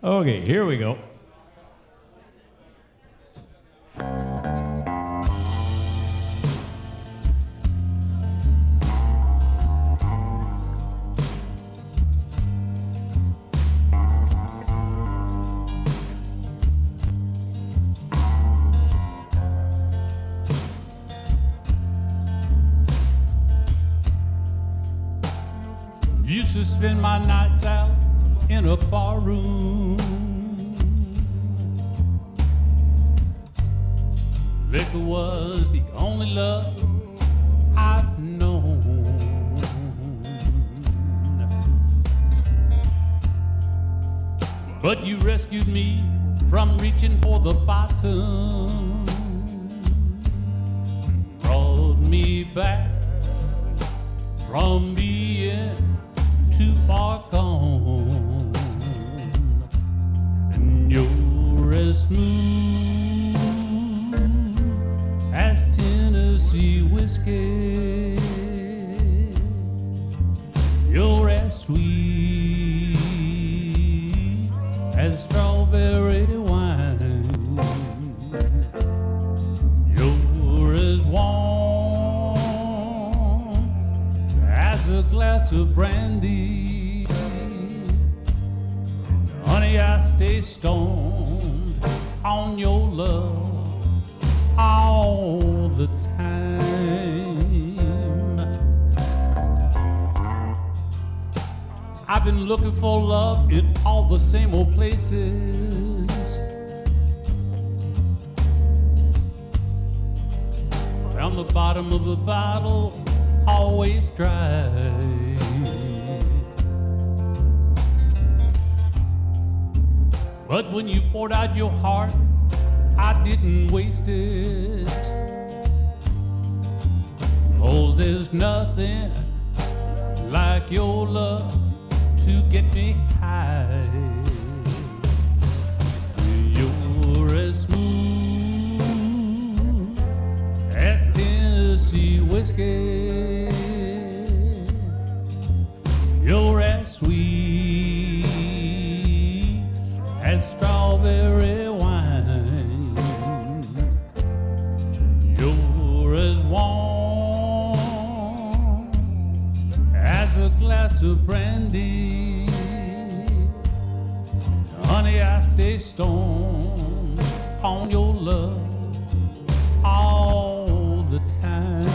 Okay, here we go. Used to spend my nights out in a bar room. Liquor was the only love I've known. But you rescued me from reaching for the bottom. Brought me back from being too far gone, and you're as smooth as Tennessee whiskey. You're as sweet as strawberry wine. You're as warm as a glass of brandy. Honey, I stay stoned on your love all the time. I've been looking for love in all the same old places. Found the bottom of the bottle always dry. But when you poured out your heart, I didn't waste it. 'Cause there's nothing like your love to get me high. You're as smooth as Tennessee whiskey. You're as sweet as strawberry wine. You're as warm as a glass of brandy. Honey, I stay stoned on your love all the time.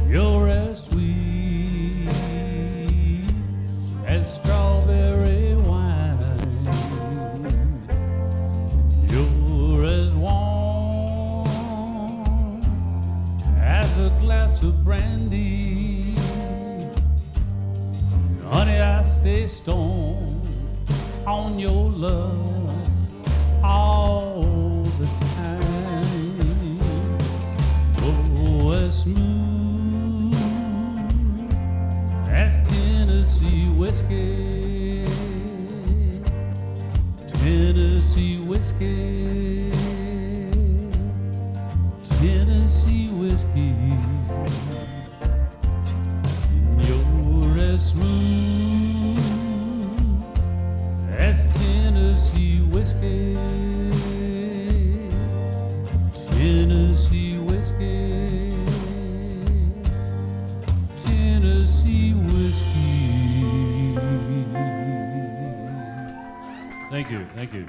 You're as sweet as strawberry wine. You're as warm as a glass of brandy. Honey, I stay stoned on your love all the time. Oh, as smooth as Tennessee whiskey. Tennessee whiskey. Tennessee whiskey. You're as smooth as Tennessee whiskey. Tennessee whiskey. Tennessee whiskey. Thank you, thank you.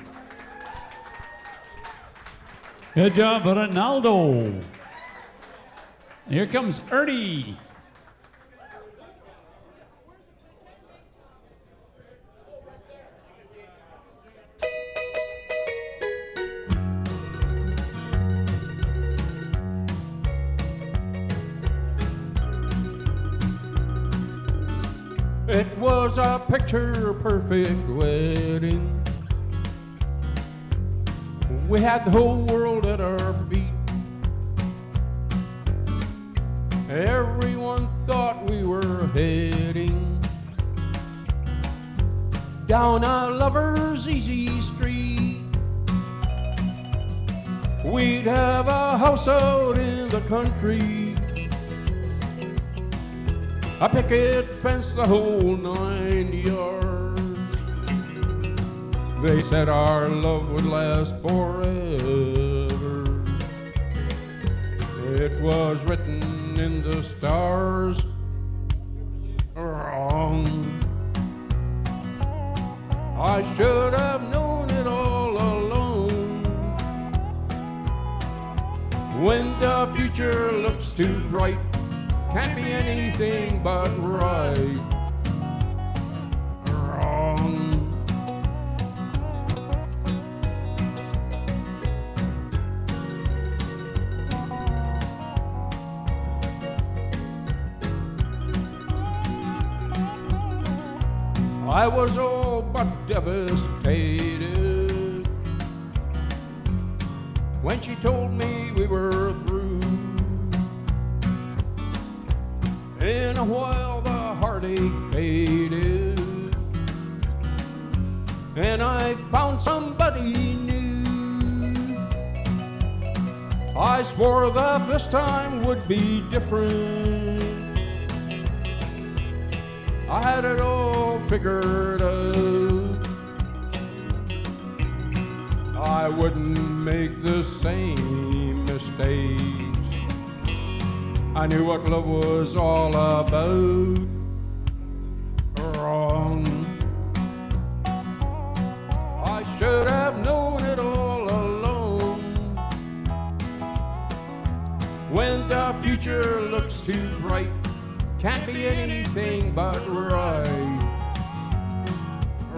Good job, Ronaldo. Here comes Ernie. It was a picture-perfect wedding. We had the whole world at our feet. Everyone thought we were heading down a lover's easy street. We'd have a house out in the country, a picket fence the whole 9 yards. They said our love would last forever. It was written in the stars. Wrong. I should have known it all along. When the future looks too bright, can't be anything but right. Wrong. I was all but devastated when she told me we were through. In a while the heartache faded, and I found somebody new. I swore that this time would be different. I had it all figured out. I wouldn't make the same mistakes. I knew what love was all about. Wrong. I should have known it all along. When the future looks too bright, can't be anything but right.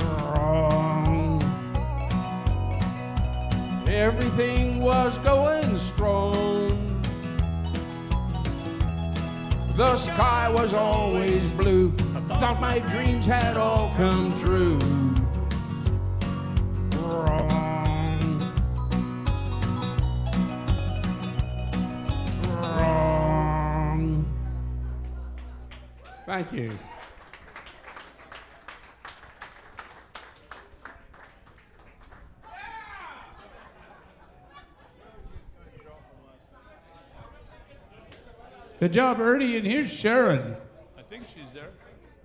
Wrong. Everything was going strong. The sky was always blue. Thought my dreams had all come true. Wrong. Wrong. Thank you. Good job, Ernie, and here's Sharon. I think she's there.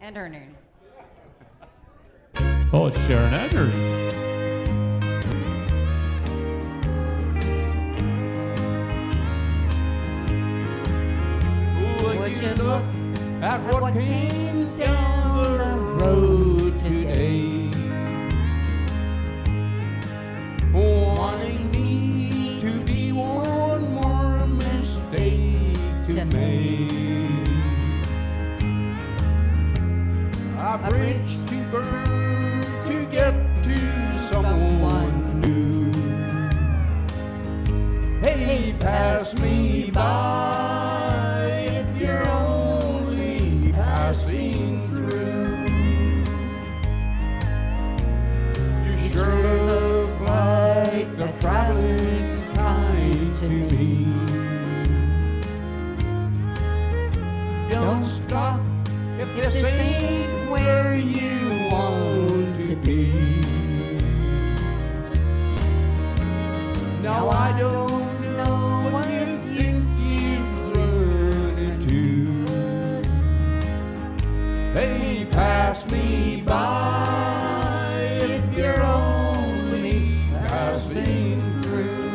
And Ernie. Oh, it's Sharon and Ernie. Would you look at what came down the road today? Wanting me to be one more mistake to make. A bridge to burn to get to someone new. Hey, pass me by if you're only passing through. You sure look like the traveling kind to me. Don't stop if this ain't where you want to be. Now I don't know what you think you've run into. Hey, pass me by if you're only passing through.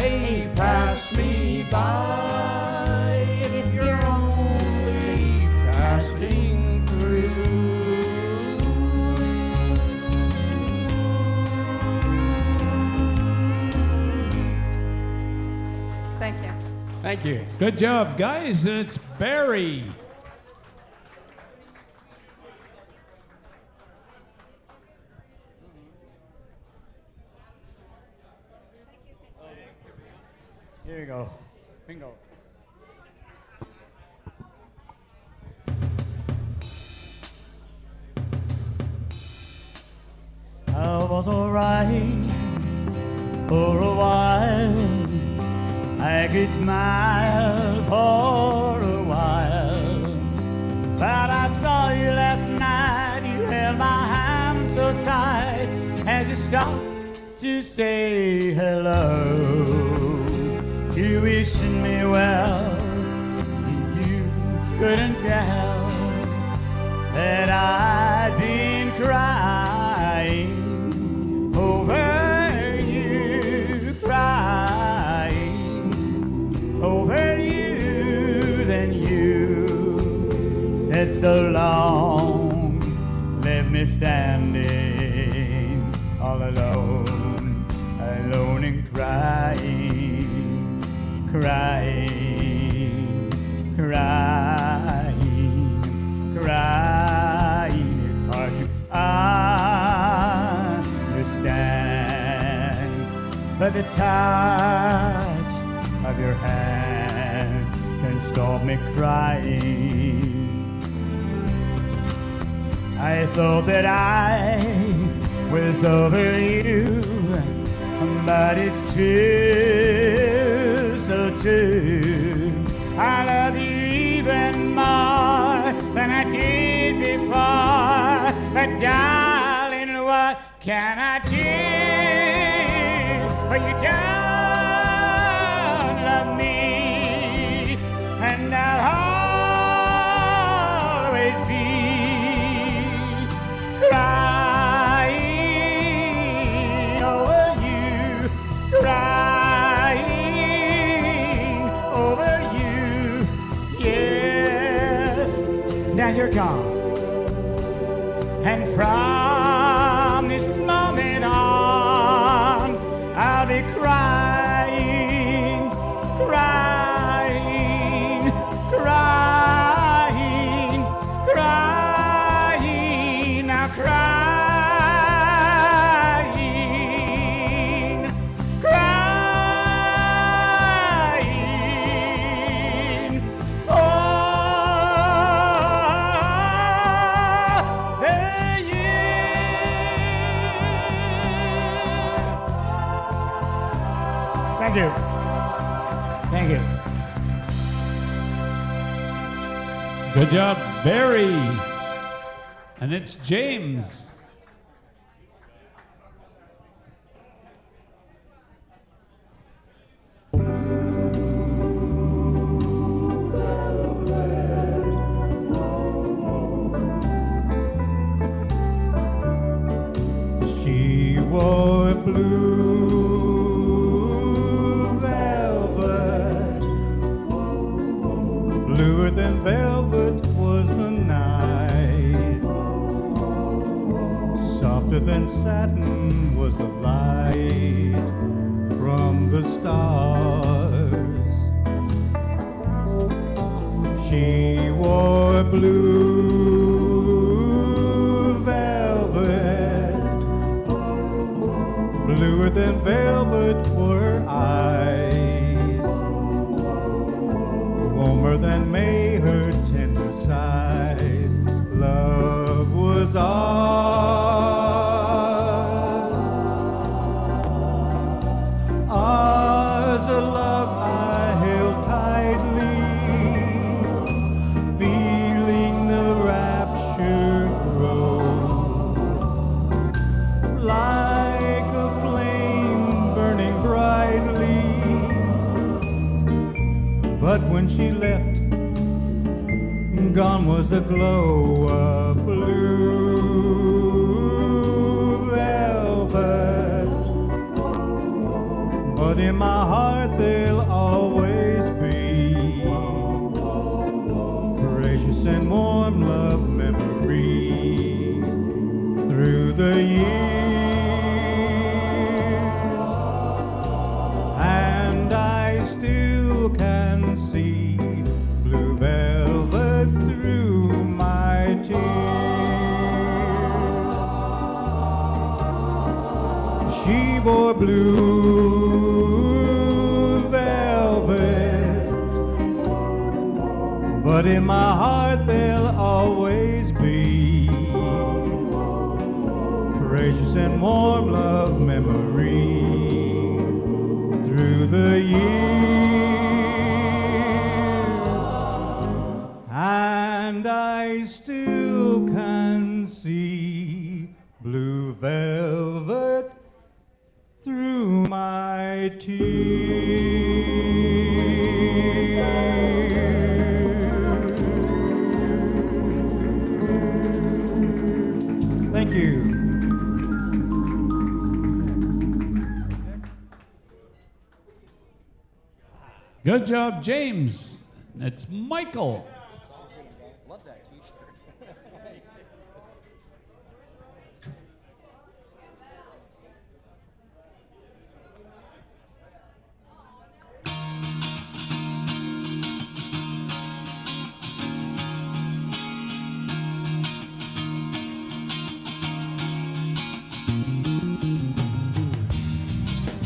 Hey, pass me by if you're only passing through. Thank you. Thank you. Good job, guys. It's Barry. Here you go. Bingo. I was alright for a while. I could smile for a while. But I saw you last night. You held my hand so tight as you stopped to say hello. You wishing me well. You couldn't tell that I'd been crying over you, crying over you. Then you said so long, left me standing all alone, alone and crying. Crying, crying, crying. It's hard to understand, but the touch of your hand can stop me crying. I thought that I was over you, but it's true, so true. I love you even more than I did before. But darling, what can I do when you don't love me? And I'll always be crying over you, crying over you. Yes, now you're gone, and from this moment on, I'll be crying, crying, crying, crying, now crying, crying over you. Thank you. Thank you. Good job, Barry. And it's James. She wore blue velvet, bluer than velvet was the night, softer than satin was the light from the stars. She wore blue velvet, bluer than velvet were her eyes, warmer than May her tender sighs. Love was ours, ours a love I held tightly, feeling the rapture grow, like a flame burning brightly. But when she left, gone was the glow of blue velvet, but in my heart they'll always be precious and warm love memories through the years, and I still can see blue velvet through my tears. She wore blue velvet, but in my heart they'll always be precious and warm love memories through the years, and I still can see blue velvet through my tears. Thank you. Good job, James. That's Michael. Love that t-shirt.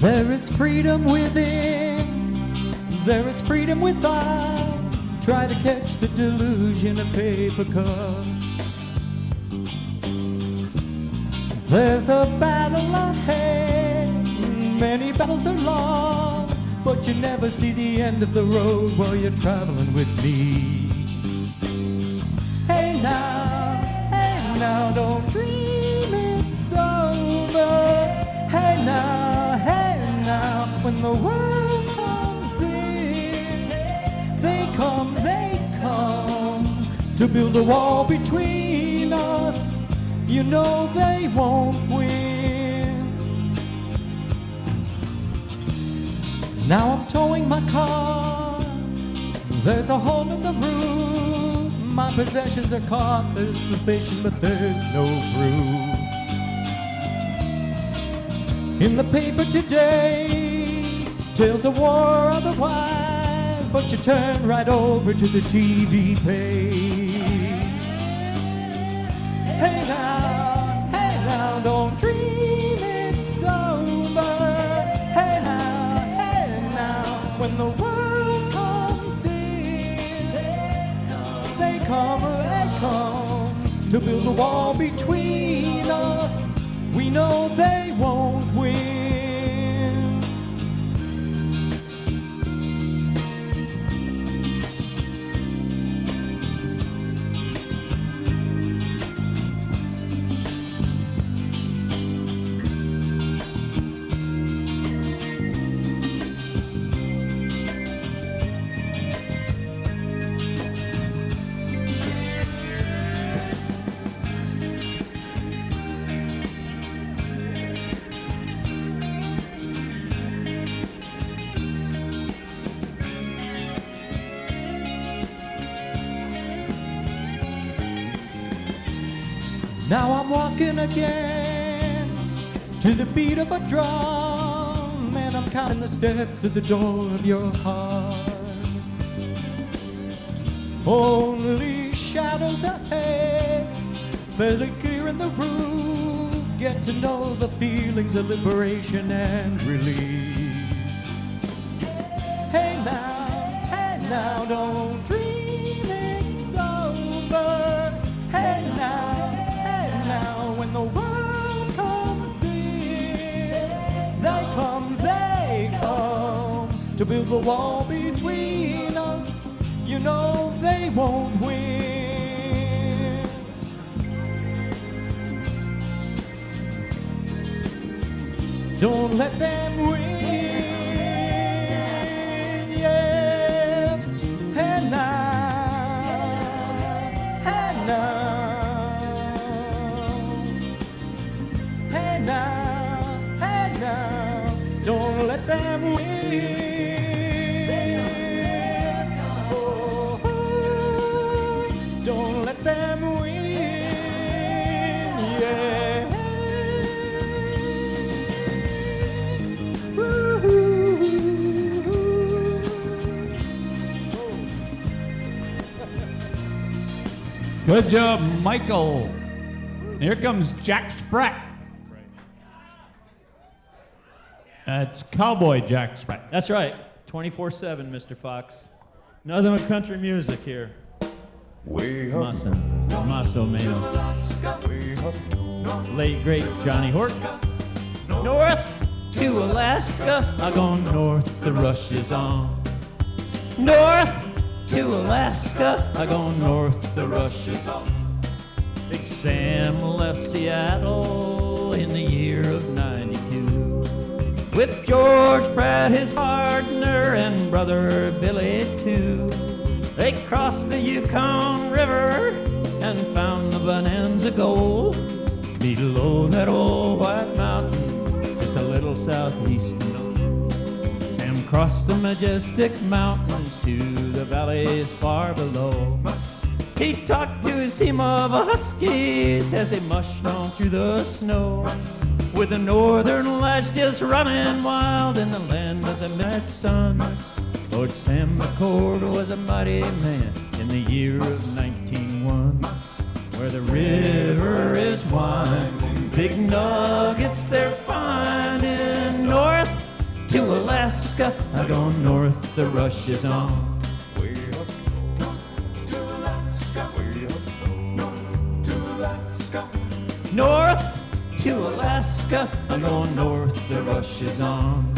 There is freedom within, there is freedom without. Try to catch the delusion of paper cup. There's a battle ahead, many battles are lost, but you never see the end of the road while you're traveling with me. Hey now, don't dream it's over. Hey now, when the world comes in, they come to build a wall between us. You know they won't win. Now I'm towing my car, there's a hole in the roof. My possessions are caught, there's suspicion but there's no proof. In the paper today, tales of war otherwise, but you turn right over to the TV page. Hey now, don't dream it's over. Hey now, when the world comes in, they come to build a wall between us. We know they won't win. Now I'm walking again to the beat of a drum, and I'm counting the steps to the door of your heart. Only shadows ahead, fairly clear in the room. Get to know the feelings of liberation and release. Hey now, don't dream it's over. Hey now, when the world comes in, they come to build a wall between us. You know they won't win. Don't let them win, yeah. And now, don't let them win. Good job, Michael. Here comes Jack Spratt. That's Cowboy Jack Spratt. That's right. 24/7, Mr. Fox. Nothing but country music here. Más o menos. Late great Johnny Hort. North to Alaska, I go north, the rush is on. North to Alaska, I go north, the rush is on. Big Sam left Seattle in the year of 92 with George Pratt, his partner, and brother Billy too. They crossed the Yukon River and found the Bonanza Gold below that old white mountain, just a little southeast. Sam crossed the majestic mountains to the valleys far below. He talked to his team of huskies as they mushed on through the snow, with the northern lights just running wild in the land of the midnight sun. Lord Sam McCord was a mighty man in the year of 1901, where the river is wine, big nuggets they're finding. North to Alaska, I go north, the rush is on. North to Alaska, I'm going north, the rush is on.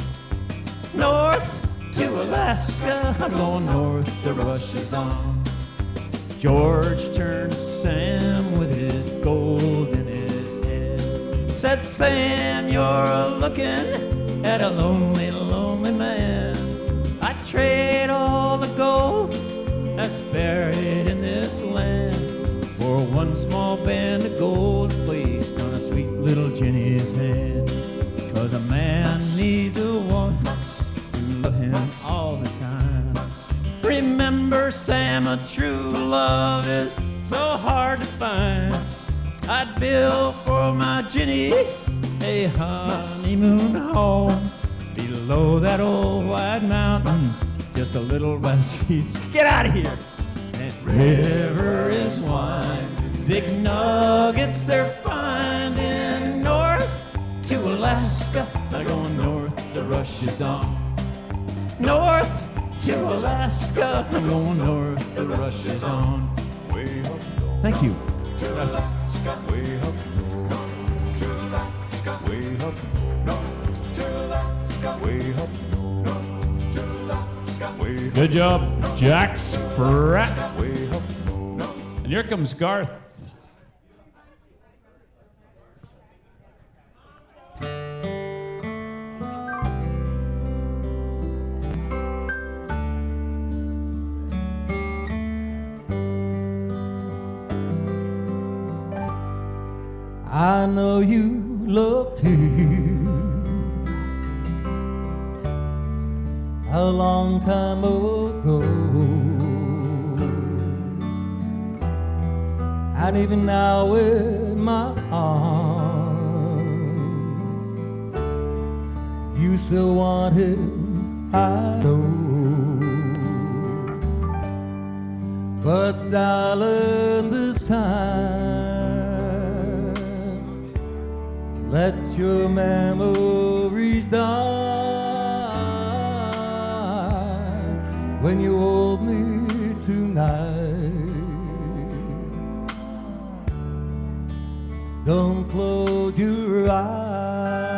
North to Alaska, I'm going north, the rush is on. George turned to Sam with his gold in his head. Said, Sam, you're looking at a lonely, lonely man. I trade all the gold that's buried in this land for one small band of gold placed on a sweet little Jenny's hand. 'Cause a man needs a woman to love him all the time. Remember, Sam, a true love is so hard to find. I'd build for my Jenny a honeymoon home below that old white mountain, just a little west east. Get out of here! River is wine, big nuggets they're finding. North to Alaska, they're going north, the rush is on. North to Alaska, I'm going north, the rush is on. Thank you. Good job, Jack Spratt. And here comes Garth. I know you love to a long time ago, and even now in my arms, you still want him, I know. But darling, this time, let your memories die. When you hold me tonight, don't close your eyes.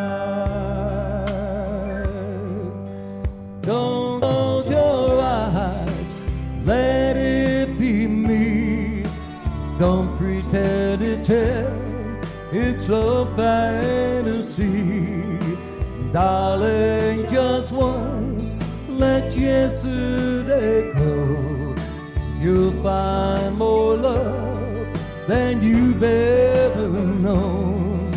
Don't close your eyes. Let it be me. Don't pretend it's a fantasy. Darling, just once, let yesterday go. You'll find more love than you've ever known.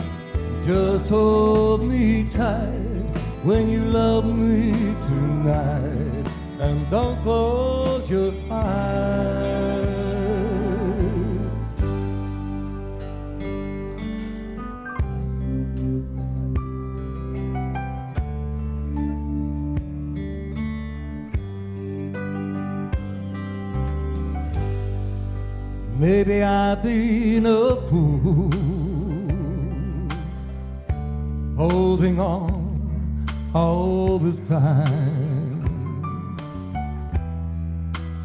Just hold me tight when you love me tonight, and don't close your eyes. Maybe I've been a fool, holding on all this time,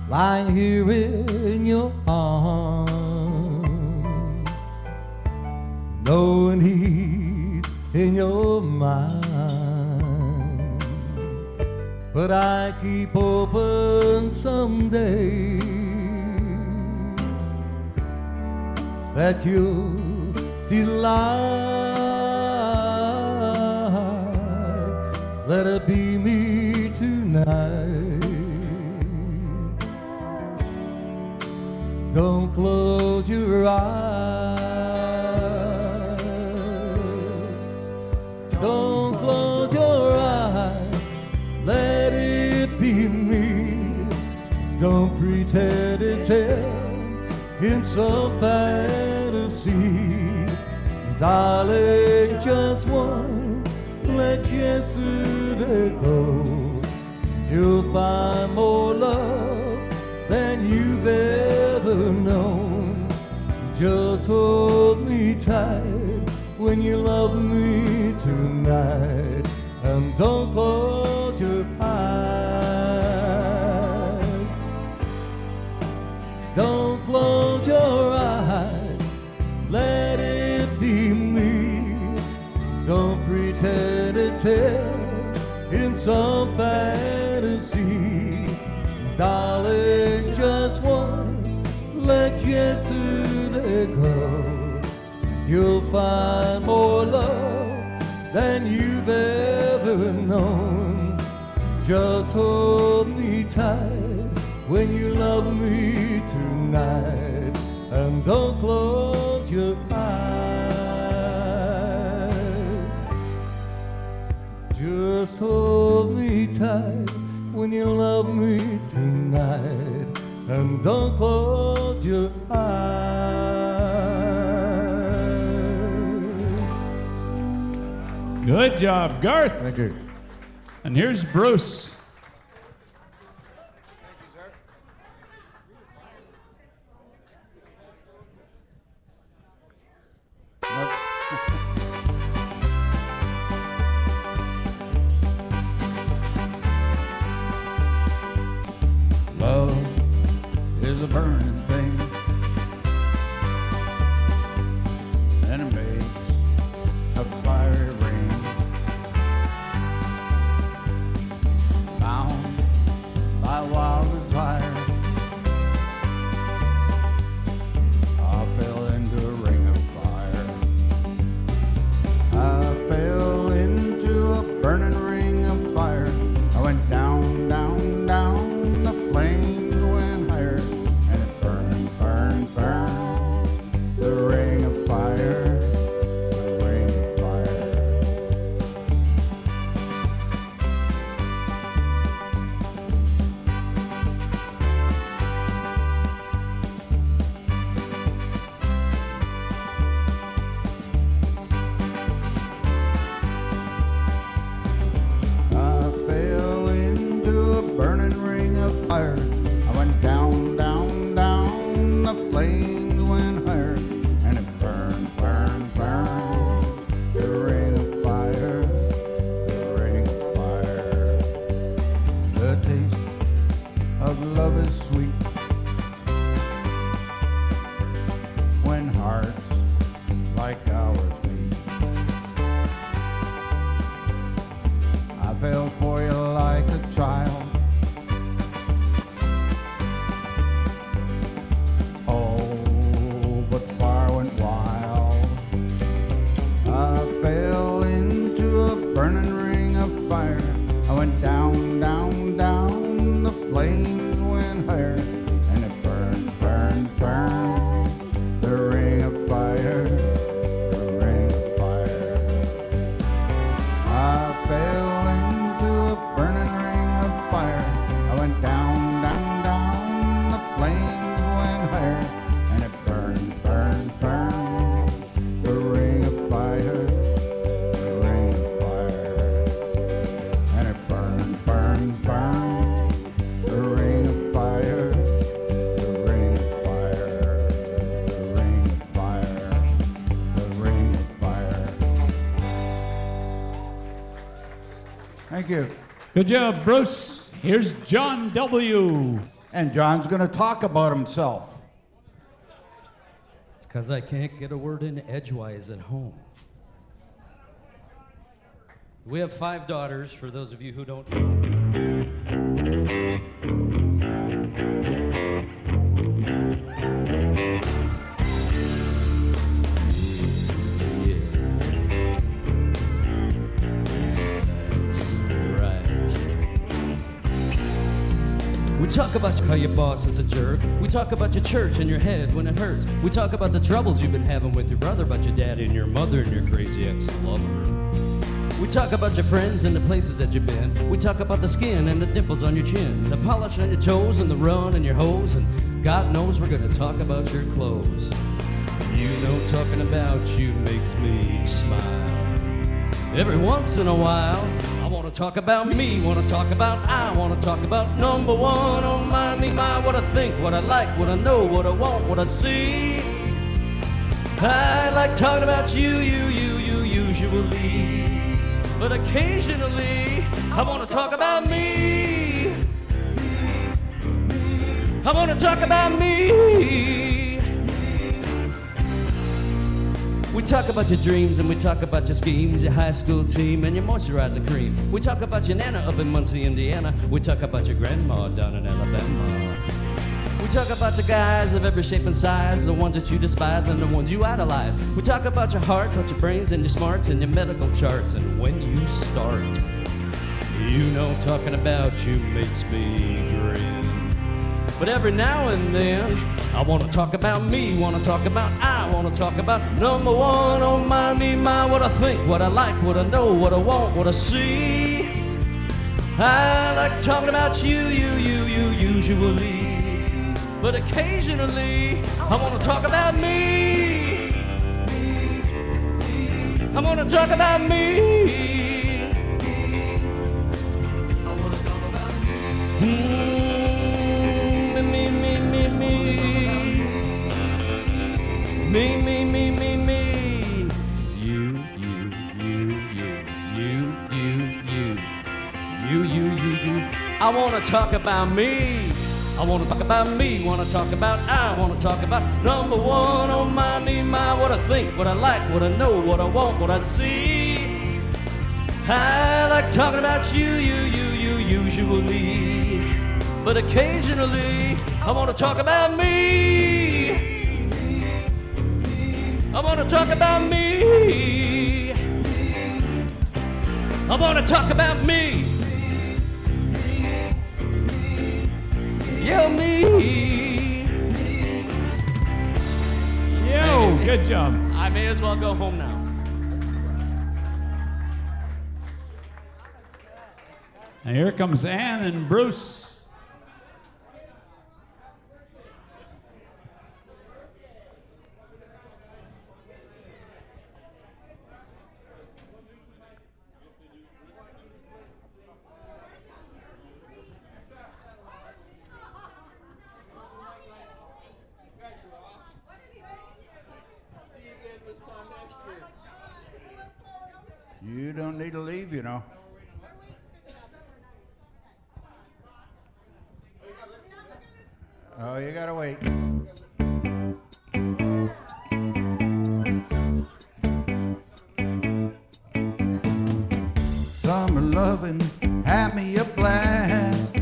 lying here in your arms, knowing he's in your mind. But I keep hoping someday that you'll see the light. Let it be me tonight. Don't close your eyes. Don't close your eyes. Let it be me. Don't pretend it's in some fantasy. Darling, just one, let yesterday go. You'll find more love than you've ever known. Just hold me tight when you love me tonight, and don't close your eyes. Don't close your eyes, let it be me. Don't pretend it's in some fantasy. Darling, just once, let yesterday go. You'll find more love than you've ever known. Just hold me tight when you love me tonight, and don't close your eyes. Just hold me tight when you love me tonight, and don't close your eyes. Good job, Garth. Thank you. And here's Bruce. Love is a burning thing, and it makes a fiery ring. Bound by wild desire, I fell into a ring of fire. I fell into a burning ring of fire. I went down, down, down. The flames went higher, and it burns, burns, burns. The ring of fire, the ring of fire. I fell into a burning ring of fire. I went down, down, down. The flames went higher, and it burns, burns, burns. The ring of fire, the ring of fire. The taste of love is sweet when hearts like ours meet. I fell for you like a child. Oh, but the fire went wild. I fell into a burning ring of fire. I went down, down, down. The flames went higher, and it burns, burns, burns. The ring of fire, the ring of fire. I fell into a burning ring of fire. I went down, down, down. The flames went higher, and it burns, burns, burns. The ring of fire, the ring of fire. And it burns, burns, burns. The ring of fire, the ring of fire. Thank you. Good job, Bruce. Here's John W. And John's going to talk about himself. It's because I can't get a word in edgewise at home. We have 5 daughters, for those of you who don't know. We talk about how your boss is a jerk. We talk about your church and your head when it hurts. We talk about the troubles you've been having with your brother, about your daddy and your mother and your crazy ex-lover. We talk about your friends and the places that you've been. We talk about the skin and the dimples on your chin, the polish on your toes and the run in your hose, and God knows we're gonna talk about your clothes. You know talking about you makes me smile. Every once in a while, I wanna talk about me, wanna talk about I, wanna talk about number one. Oh my, me, my, what I think, what I like, what I know, what I want, what I see. I like talking about you usually. But occasionally, I wanna talk about me. I wanna talk about me. We talk about your dreams and we talk about your schemes, your high school team and your moisturizing cream. We talk about your nana up in Muncie, Indiana. We talk about your grandma down in Alabama. We talk about your guys of every shape and size, the ones that you despise and the ones you idolize. We talk about your heart, about your brains and your smarts and your medical charts and when you start. You know talking about you makes me grin. But every now and then, I wanna talk about me, wanna talk about I, wanna talk about number one. Oh my, me, my, what I think, what I like, what I know, what I want, what I see. I like talking about you usually. But occasionally, I wanna talk about me. I wanna talk about me. I wanna talk about me. Me. You. I wanna talk about me. I wanna talk about me, wanna talk about I, wanna talk about number one. Oh my, me, my, what I think, what I like, what I know, what I want, what I see. I like talking about you usually. But occasionally, I wanna talk about me. I wanna talk about me. I wanna talk about me. Yo, me. Yo, good job. I may as well go home now. And here comes Ann and Bruce. You don't need to leave, you know. Oh, you gotta wait. Summer loving had me a blast.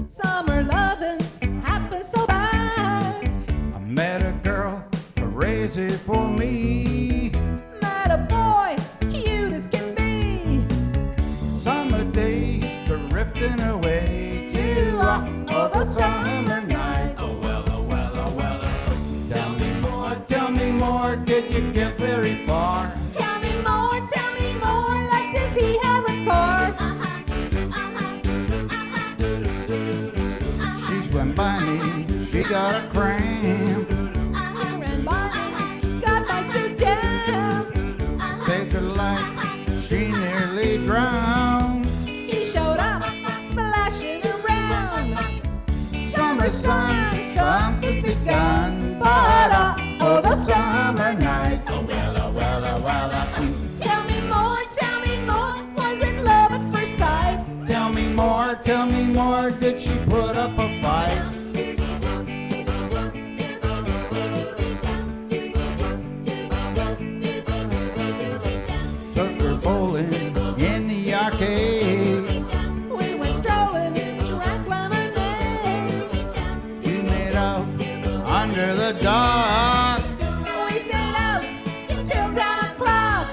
Summer loving happened so fast. I met a girl crazy for me. Met a boy, cute as can be. Summer days drifting away to all the summer nights. Oh well. Tell me more, did you get very far? Tell me more, like does he have a car? She swam by me, she got a cramp. I ran by me, got my suit down. Saved her life, she nearly drowned. He showed up, splashing around. Summer sun, something's begun. But oh, the summer nights. Tell me more, was it love at first sight? under the dock. We stayed out till 10 o'clock.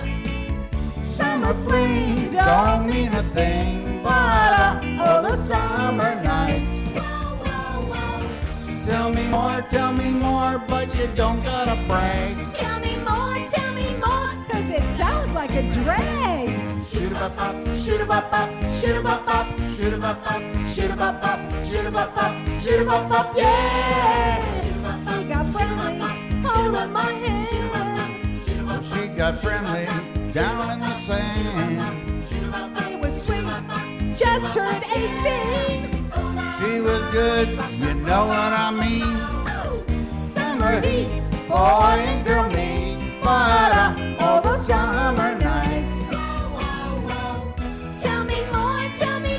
Summer fling don't mean a thing, but all the summer nights. Tell me more, but you don't gotta brag. Tell me more, cause it sounds like a drag. Shoot 'em up, shoot 'em up, shoot 'em up, shoot 'em up, shoot 'em up, shoot 'em up, shoot 'em up, yeah. She got friendly, holding my hand. She got friendly down in the sand. It was sweet, just turned 18. She was good, you know what I mean. Summer heat, Boy and girl meet, but all the summer nights. Tell me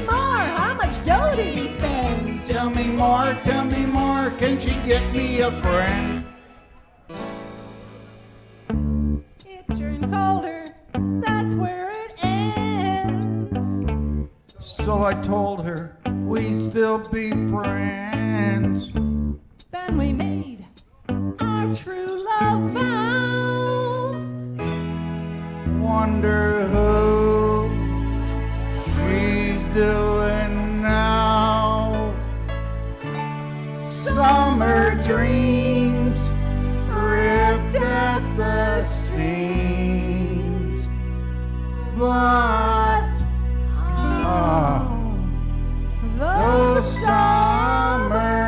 more, how much dough did he spend? Tell me more, can she get me a friend? It turned colder, that's where it ends. So I told her we still be friends. Then we made our true love vow. Wonder who she's doing now. Summer dreams ripped at the seams, but those summer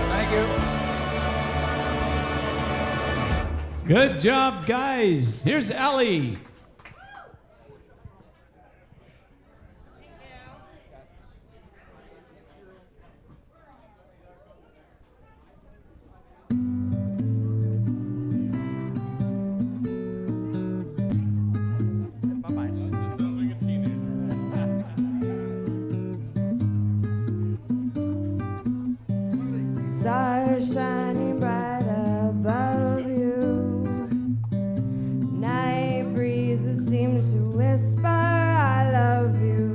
Thank you. Good job, guys. Here's Ellie. Stars shining bright above you. Night breezes seem to whisper, I love you.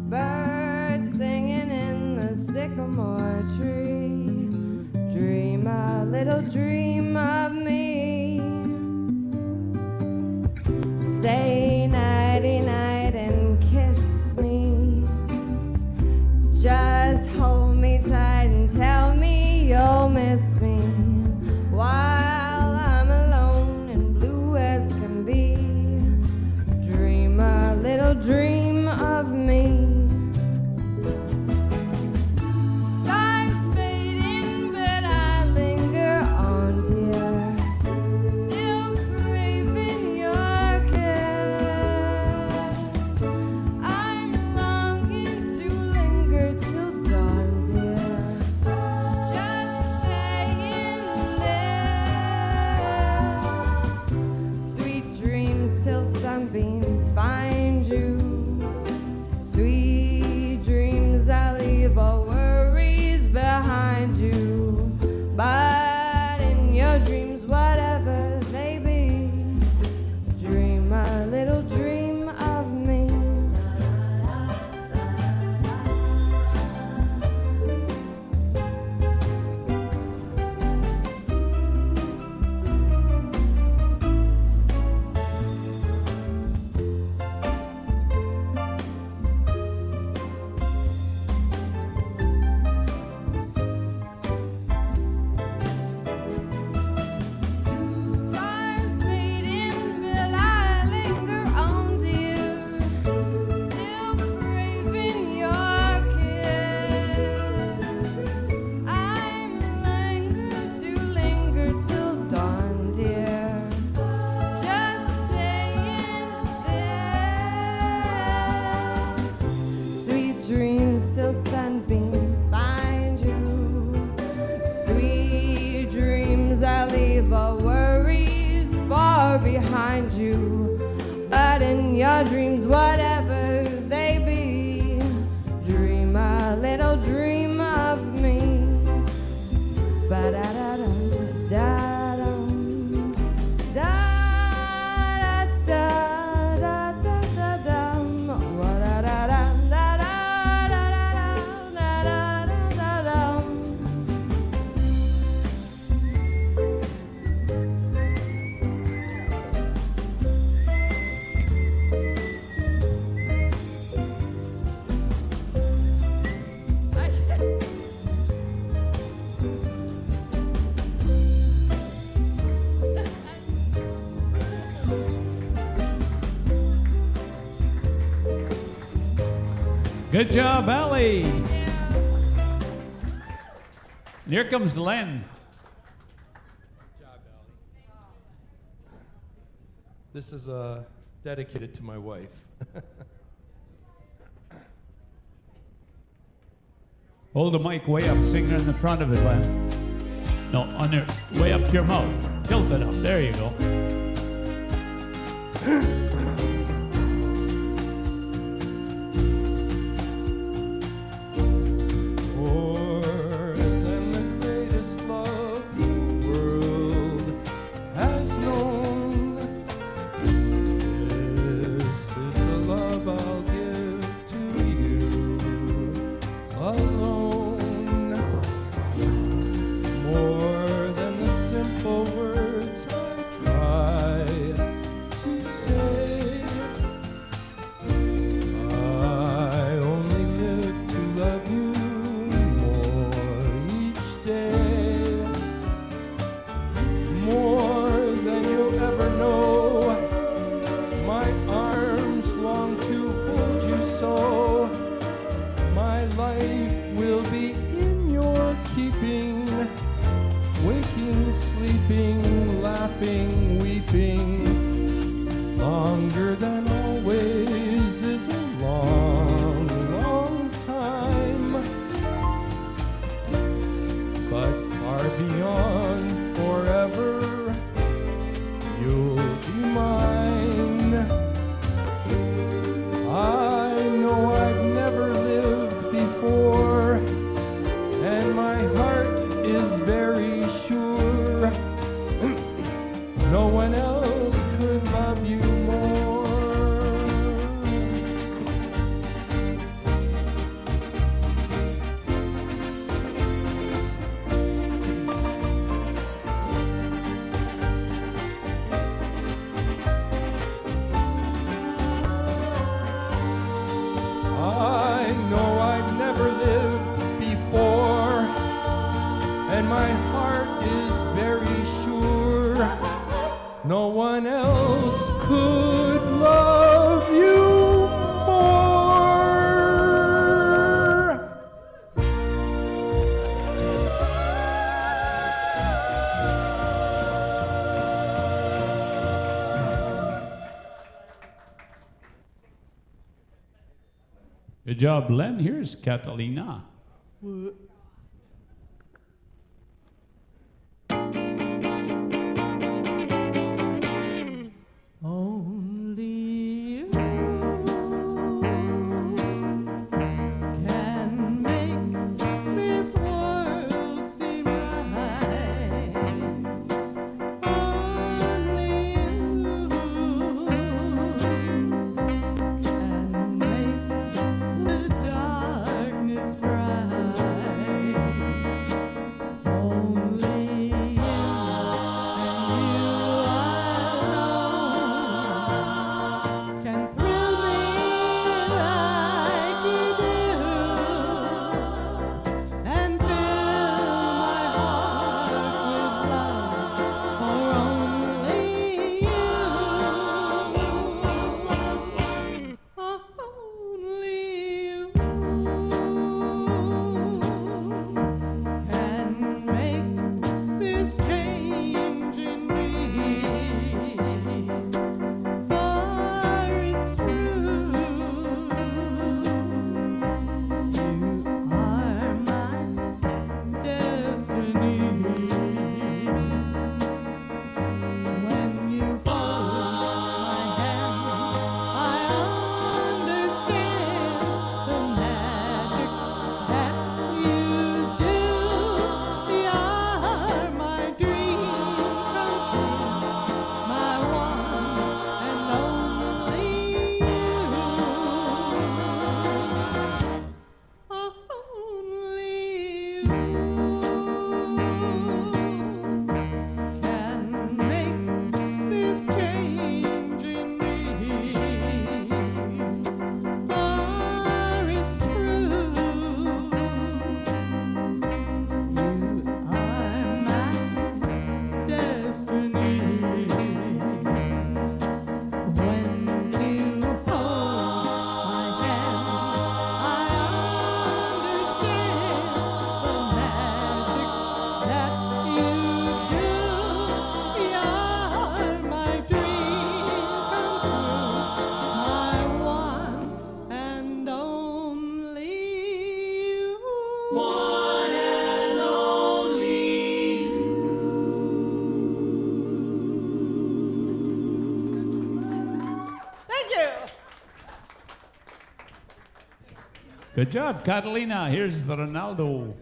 Birds singing in the sycamore tree. Dream a little dream of me. Say nighty night and kiss me. Just hold me tight and tell me you'll miss me while I'm alone and blue as can be. Dream a little dream of me. Stars fading, but I linger on, dear. Still craving your kiss. I'm longing to linger till dawn, dear. Just saying this. Sweet dreams till sunbeams find you. Sweet dreams that leave all worries behind you. But in your dreams, whatever they be, dream a little dream of me. Stars fading, but I linger on, dear. Still craving your kiss. I'm linger till dawn, dear. Just saying this. Sweet dreams till sunbeams find you. Sweet dreams that leave all worries far behind you. But in your dreams, whatever they be, dream a little dream of me. Ba-da-da-da-da-da-dum. Da-da-da. Good job, Ellie. And here comes Len. This is dedicated to my wife. Hold the mic way up. Sing it in the front of it, Len. No, under, way up to your mouth. Tilt it up. There you go. More than the greatest love the world has known. This is the love I'll give to you alone. More than the simple words I try to say. I only live to love you more each day. More than you'll ever know. My arms long to hold you so. My life will be in your keeping. Waking, sleeping, laughing, weeping. Longer than always is a long, long time. But far beyond forever, you'll be mine. I know I've never lived before, and my heart is very sure no one else could love you more. I know I've never lived before, and my heart is very sure no one else could love you more. Good job, Len. Here's Catalina. Only you can make this world seem right. Only you can make the darkness bright. Good job, Catalina. Here's the Ronaldo.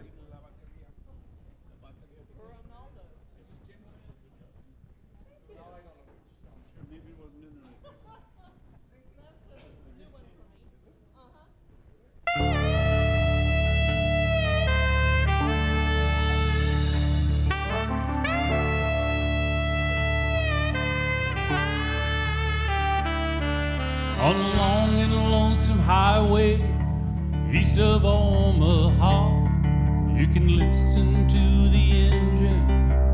On a long and lonesome highway east of Omaha, you can listen to the engine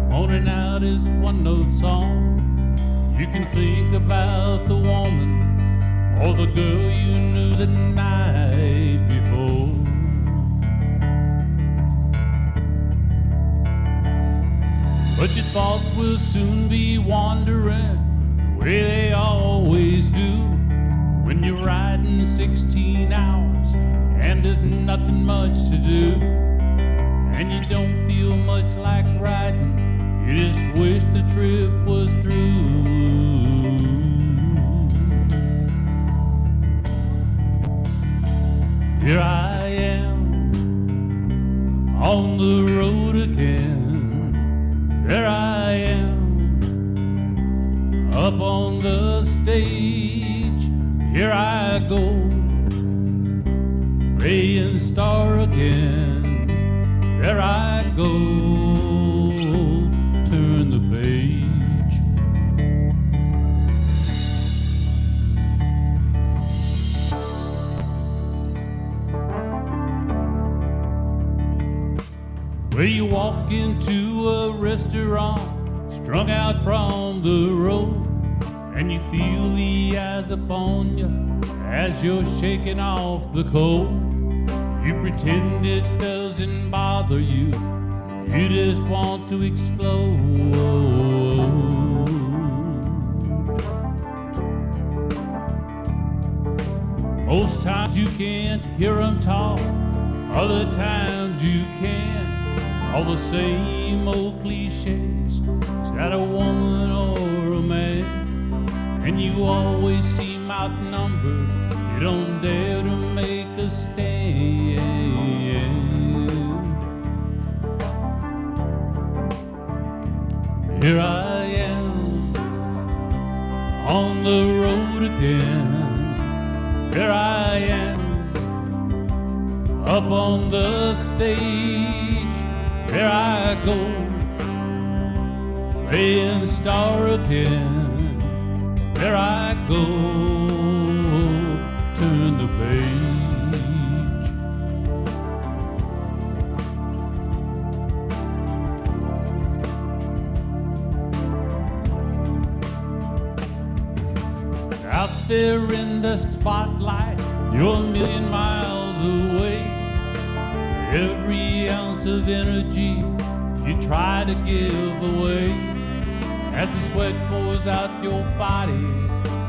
moaning out his one-note song. You can think about the woman or the girl you knew the night before. But your thoughts will soon be wandering the way they always do when you're riding 16 hours and there's nothing much to do, and you don't feel much like riding, you just wish the trip was through. Here I am on the road again, there I am up on the stage. Here I go, playing star again. There I go, turn the page. Where you walk into a restaurant, strung out from the road, and you feel the eyes upon you as you're shaking off the cold. You pretend it doesn't bother you, you just want to explode. Most times you can't hear them talk, other times you can. All the same old cliches, is that a woman or a man? And you always seem outnumbered, you don't dare to make a stand. Here I am on the road again, here I am up on the stage, here I go, playing star again. There I go, turn the page. Out there in the spotlight, you're a million miles away. Every ounce of energy you try to give away, as the sweat pours out your body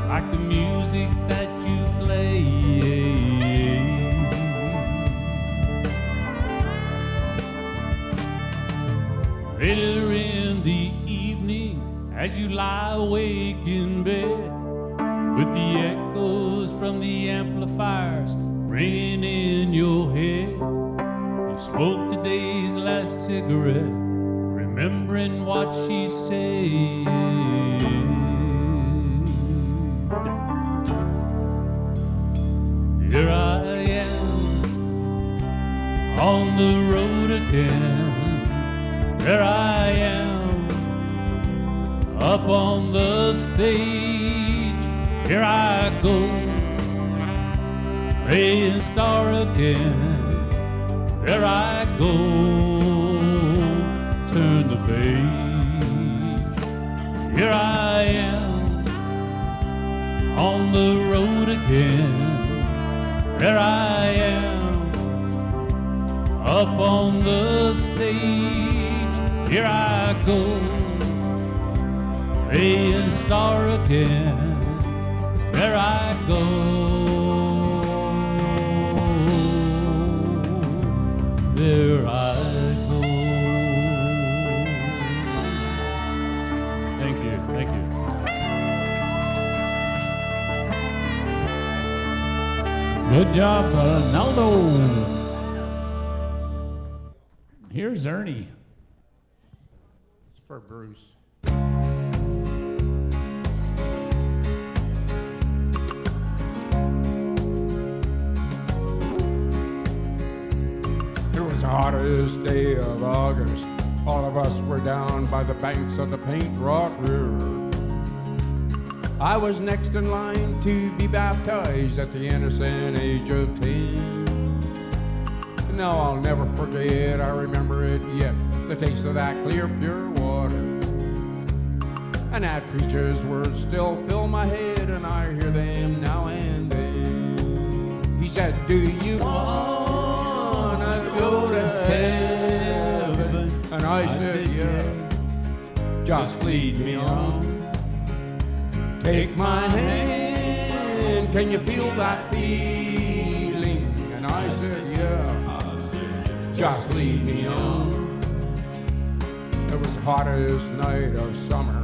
like the music that you play. Later in the evening, as you lie awake in bed, with the echoes from the amplifiers ringing in your head, you smoke today's last cigarette, remembering what she said. Here I am on the road again, there I am up on the stage. Here I go, playing star again. There I go, turn the page. Here I am on the road again. There I am up on the stage. Here I go, playing star again. There I go, there I go. Thank you, thank you. Good job, Naldo. Here's Ernie. It's for Bruce. It was the hottest day of August. All of us were down by the banks of the Paint Rock River. I was next in line to be baptized at the innocent age of 10. No, I'll never forget, I remember it yet, the taste of that clear, pure water. And that preacher's words still fill my head, and I hear them now and then. He said, do you wanna go to heaven? And I said, yeah, just lead me on. Take my hand, can you feel that feeling? And I said, yeah, just lead me on. It was the hottest night of summer,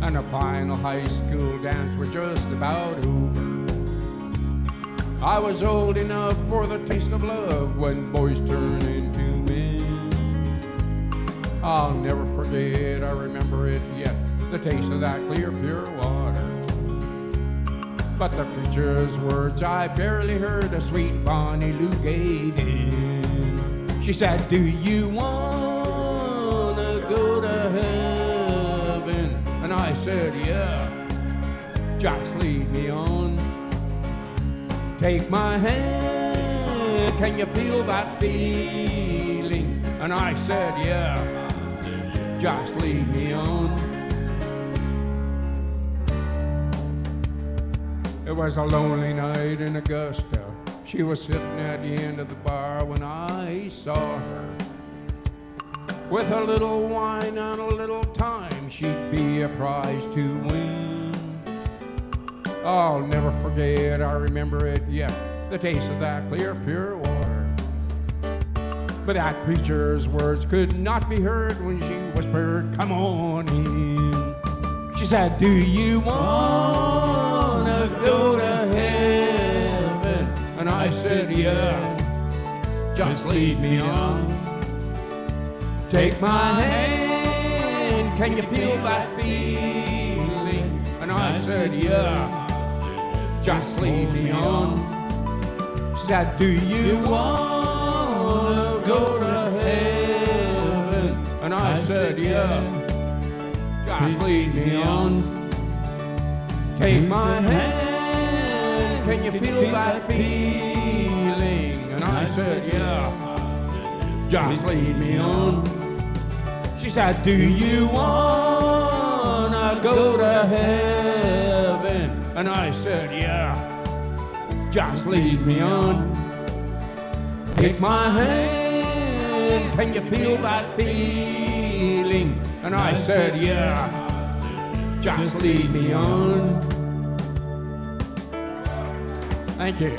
and the final high school dance was just about over. I was old enough for the taste of love when boys turn into men. I'll never forget, I remember it yet, the taste of that clear, pure water. But the preacher's words I barely heard, the sweet Bonnie Lou gave in. She said, do you wanna go to heaven? And I said, yeah, just lead me on. Take my hand, can you feel that feeling? And I said, yeah, just lead me on. It was a lonely night in Augusta. She was sitting at the end of the bar when I saw her. With a little wine and a little time, she'd be a prize to win. I'll never forget, I remember it yet, the taste of that clear, pure water. But that preacher's words could not be heard when she whispered, come on in. She said, do you wanna go to heaven? And I said, yeah, just lead me on. Take my hand, can you feel that feeling? And I said, yeah, just lead me on. She said, do you wanna go to heaven? And I said, yeah, just lead me on. Take my hand, can you feel that feeling? And I said, yeah, just lead me on. She said, do you wanna go to heaven? And I said, yeah, just lead me on. Take my hand, can you feel that feeling? And I said, yeah, just lead me on. Thank you.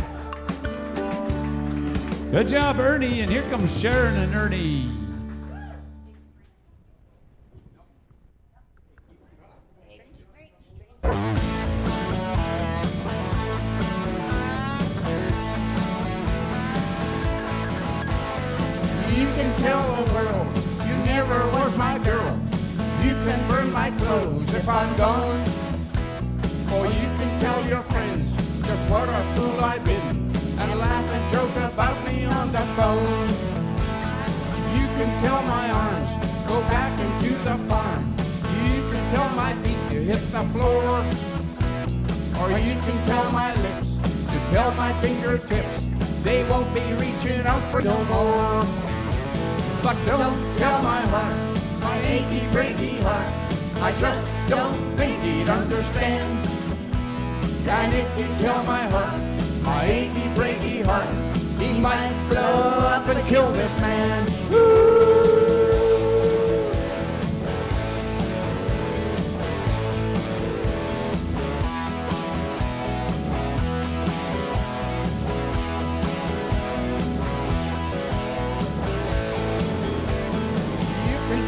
Good job, Ernie. And here comes Sharon and Ernie. You can tell the world you never was my girl. You can burn my clothes if I'm gone. Or you can tell your friends just what a fool I've been and laugh and joke about me on the phone. You can tell my arms go back into the farm. You can tell my feet to hit the floor. Or you can tell my lips to tell my fingertips they won't be reaching out for no more. But don't tell my heart, my achy, breaky heart, I just don't think he'd understand. And if you tell my heart, my achy, breaky heart, he might blow up and kill this man. Woo!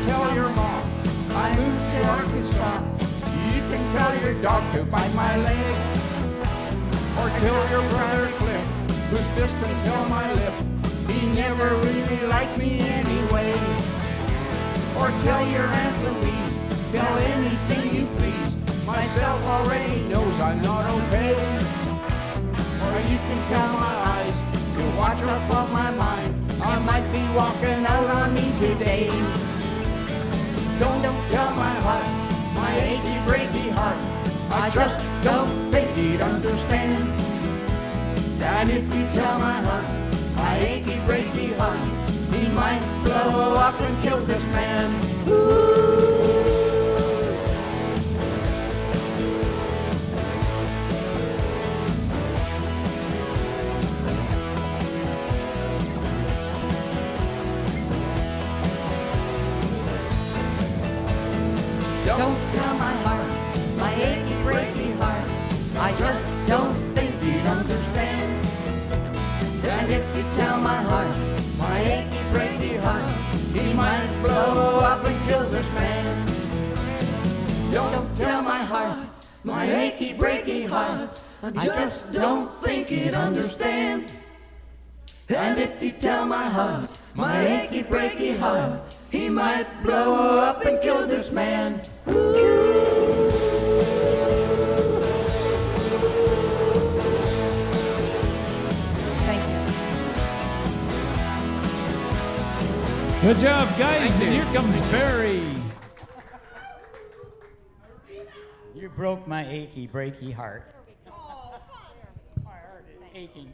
Tell your mom I moved to Arkansas. You can tell your dog to bite my leg, or tell your brother Cliff whose fist can tell my lip. He never really liked me anyway. Or tell your Aunt Louise, tell anything you please. Myself already knows I'm not okay. Or you can tell my eyes to watch up on my mind. I might be walking out on me today. Don't tell my heart, my achy breaky heart. I just don't think he'd understand. And if you tell my heart, my achy breaky heart, he might blow up and kill this man. Ooh. Don't tell my heart, my achy breaky heart, I just don't think he'd understand. And if you tell my heart, my achy breaky heart, he might blow up and kill this man. Don't tell my heart, my achy breaky heart, I just don't think he'd understand. And if you tell my heart, my achy breaky heart, he might blow up and kill this man. Ooh. Thank you. Good job, guys, and here comes Barry. You broke my achy, breaky heart. My heart is aching.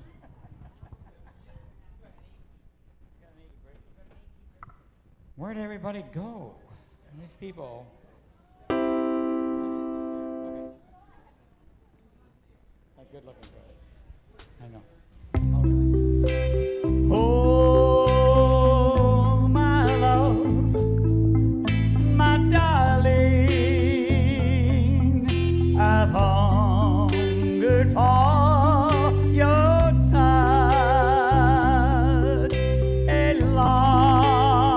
Where'd everybody go? These people. Okay. Good looking for it. I know. Oh, my love, my darling, I've hungered for your touch a long,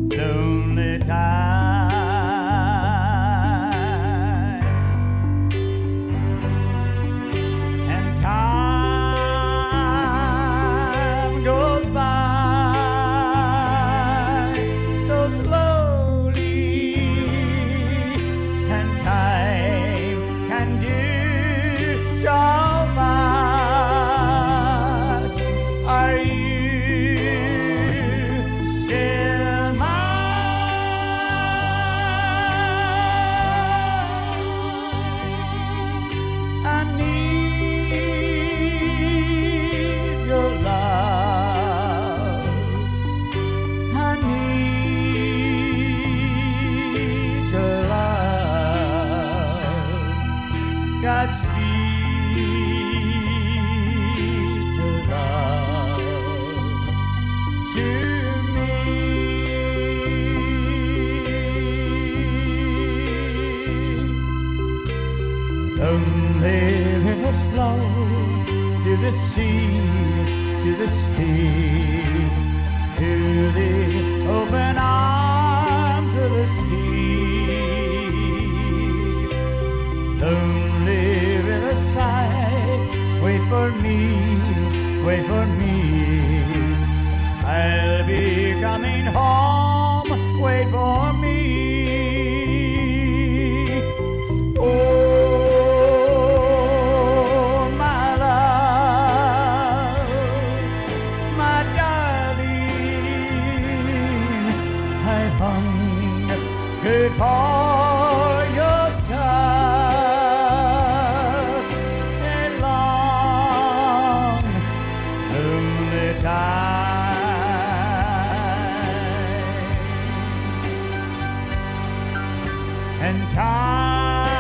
lonely time, and time goes by so slowly, and time can do so much. Are you still mine? I need your love. I need your love. Godspeed your love to me. Lonely rivers flow to the sea, to the sea, to the open arms of the sea. Lonely riverside, wait for me, wait for me. I'll be coming home, wait for me. Oh, my love, my darling, I've hungered for your touch a long, lonely time, and time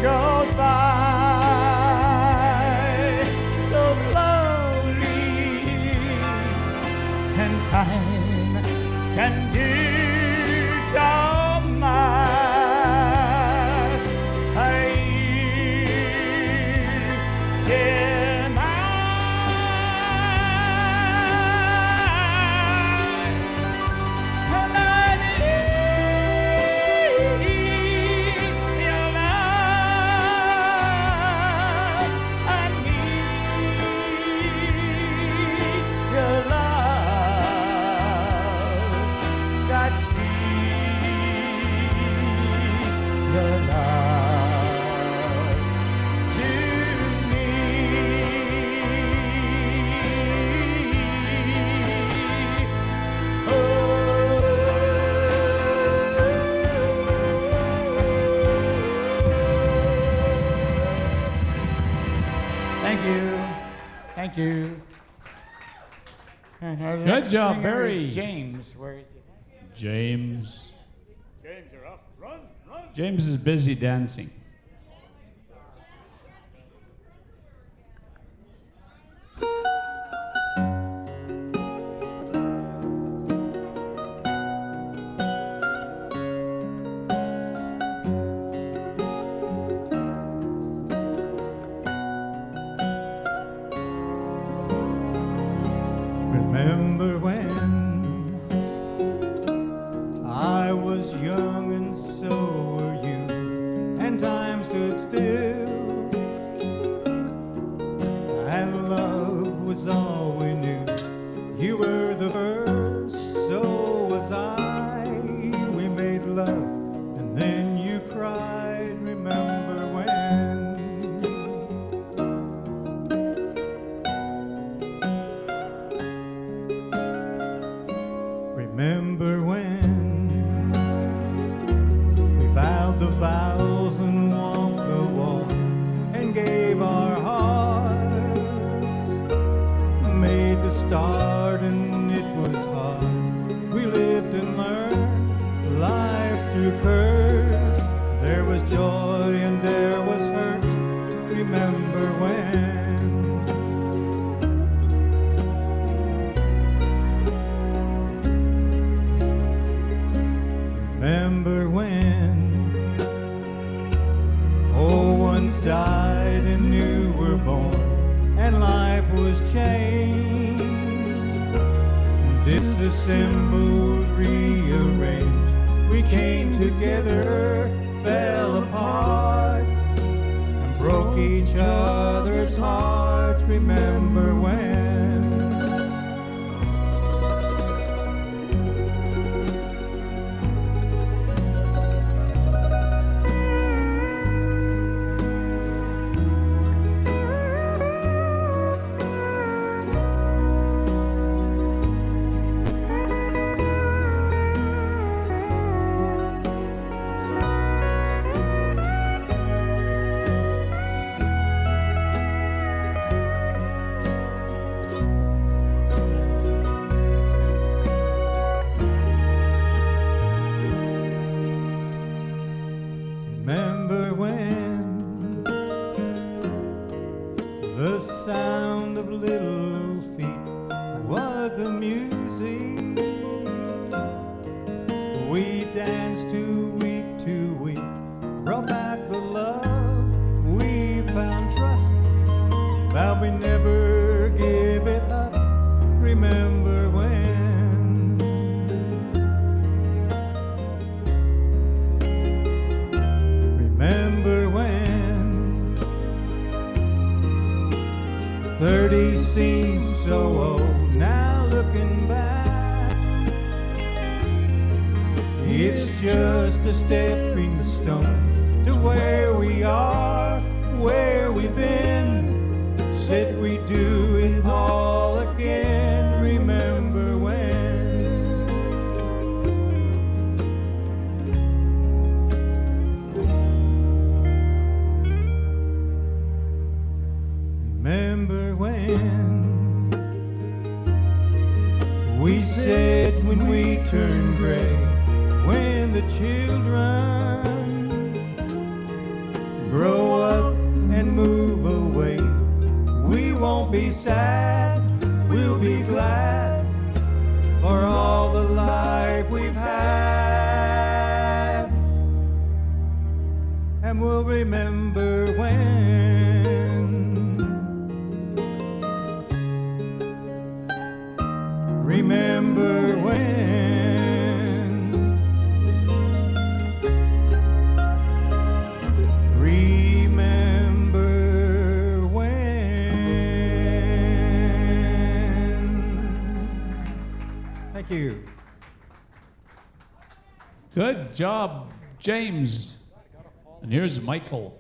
goes by so slowly, and time can do so much. Are you still mine? And I need your love. I need alive to me. Thank you. Thank you. And our Good next job, singer Barry. is James. Where is he? James. James, you're up. Run, run. James is busy dancing. Remember when I was young and so were you, and time stood still, and love was all we knew. You were the first, so was I. We made love, and then you cried. Remember when? Remember when we vowed the vows and walked the walk and gave our hearts, made the start and it was hard. We lived and learned life through curves. There was joy and there was hurt. Remember when? Remember when old ones died and new were born, and life was changed, disassembled, rearranged. We came together, fell apart, and broke each other's hearts. Remember when? Remember when the sound of little feet was the music we danced to week, brought back the love we found, trust, vowed we never give it up. Remember when? Remember when 30 seems so old now looking back. It's just a stepping stone to where we are, where we've been. Said we'd do it all again. Remember when? Remember when we said when we turn gray, when the children grow up and move away, we won't be sad, we'll be glad for all the life we've had, and we'll remember when. Remember when? Remember when? Thank you. Good job, James. And here's Michael.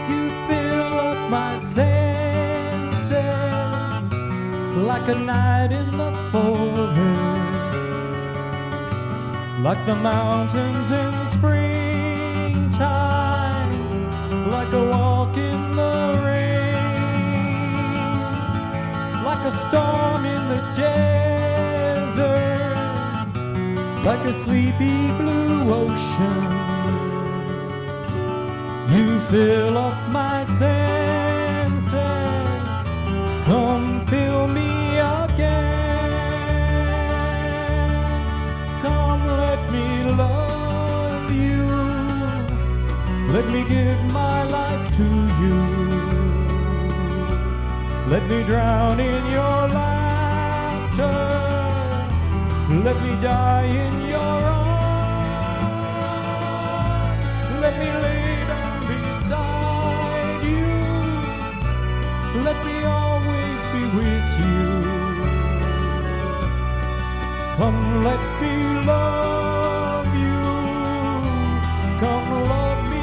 You fill up my senses like a night in the forest, like the mountains in springtime, like a walk in the rain, like a storm in the desert, like a sleepy blue ocean. You fill up my senses, come fill me again. Come let me love you, let me give my life to you. Let me drown in your laughter, let me die in your arms. Let me lay down beside you, let me always be with you. Come let me love you, come love me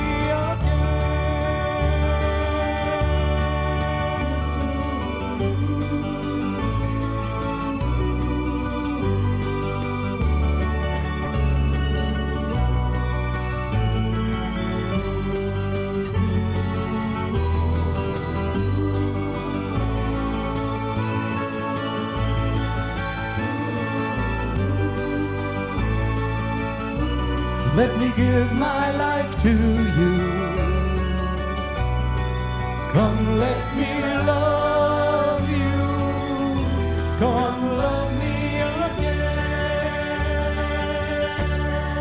Let me give my life to you. Come let me love you. Come love me again.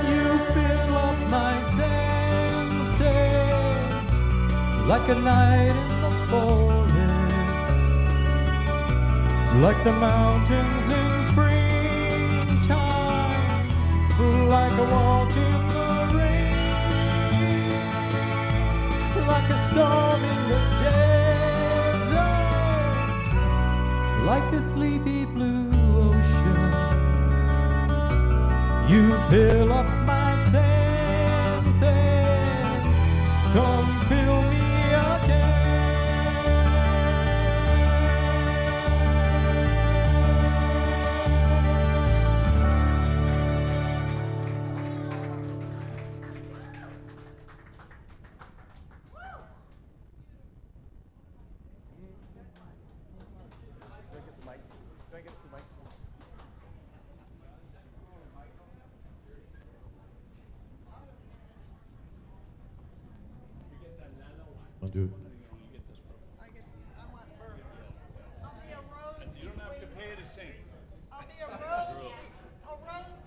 You fill up my senses like a night in the forest, like the mountains in springtime, like a walk in the rain, like a storm in the desert, like a sleepy blue ocean. You fill up my senses, come fill me again. I'll do it. You don't have to pay to sing. I'll be a rose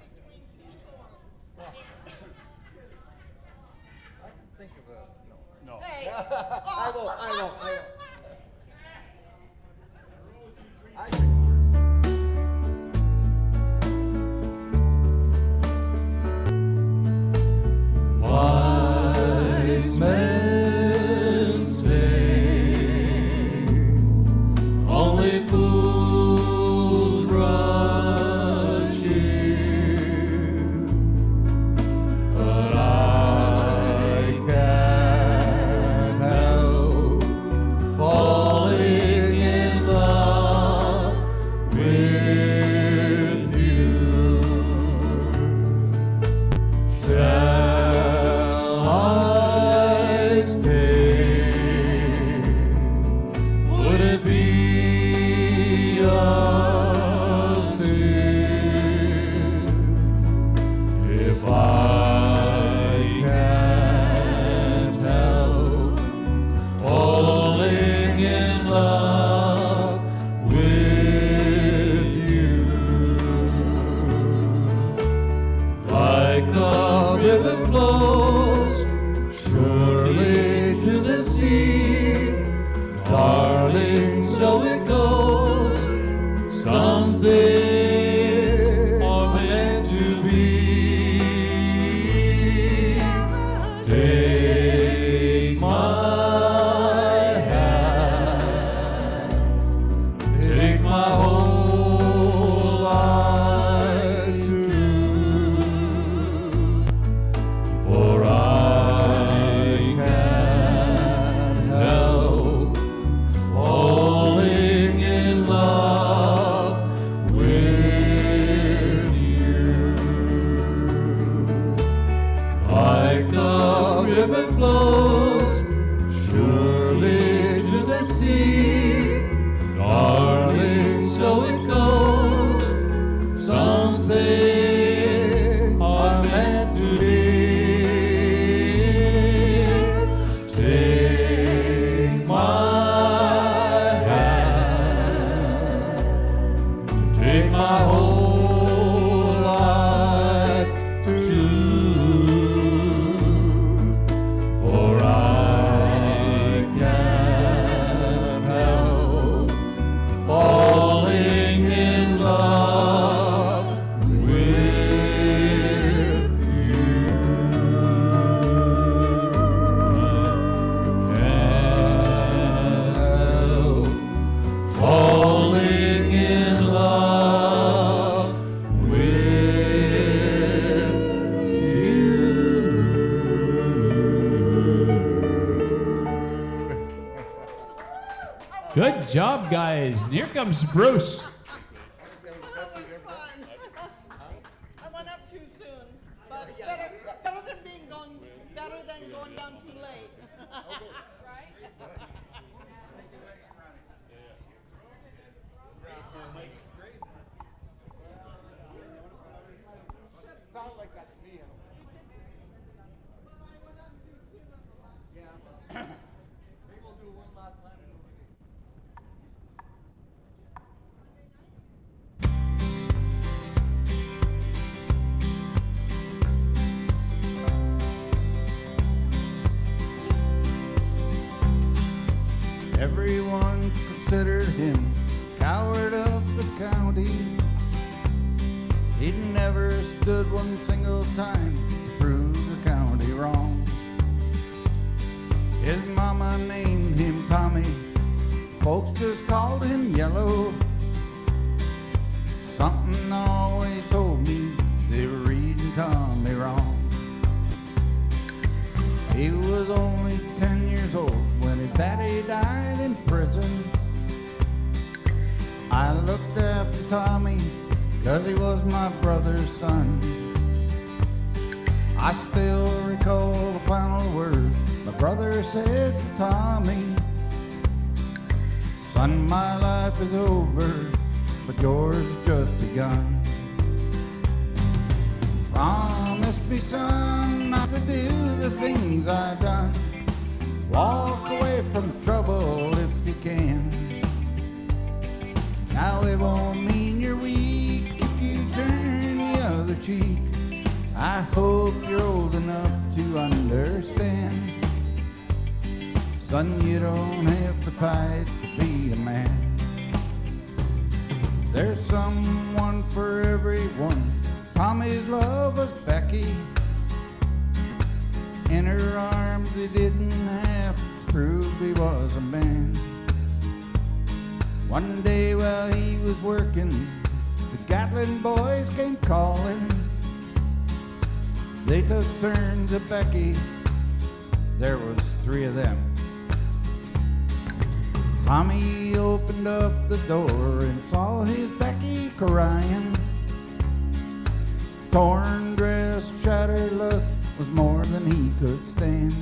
between two thorns. I can think of a. No. Hey. I won't. Wise men say only fools rush here, but I can't help surely to the sea. Darling, so it goes. Some things are meant to be. Take my hand, take my whole life too, for I can't help falling in love with you. Can't help falling in love with you. Good job, guys. And here comes Bruce. I went up too soon, but better than going down too late. Right? Sounded like that to me. Yeah. Maybe we'll do one last line. Everyone considered him coward of the county. He'd never stood one single time to prove the county wrong. His mama named him Tommy, folks just called him Yellow. Something always told me they were reading Tommy wrong. He was only 10 years old when his daddy died in prison. I looked after Tommy 'cause he was my brother's son. I still recall the final words my brother said to Tommy. Son, my life is over, but yours has just begun. Promise me, son, not to do the things I've done. Walk away from trouble if you can. Now it won't mean you're weak if you turn the other cheek. I hope you're old enough to understand. Son, you don't have to fight to be a man. There's someone for everyone. Tommy's love was Becky. In her arms he didn't have to prove he was a man. One day while he was working, the Gatlin boys came calling. They took turns at Becky, there was 3 of them. Tommy opened up the door and saw his Becky crying. Torn dress, shattered look was more than he could stand.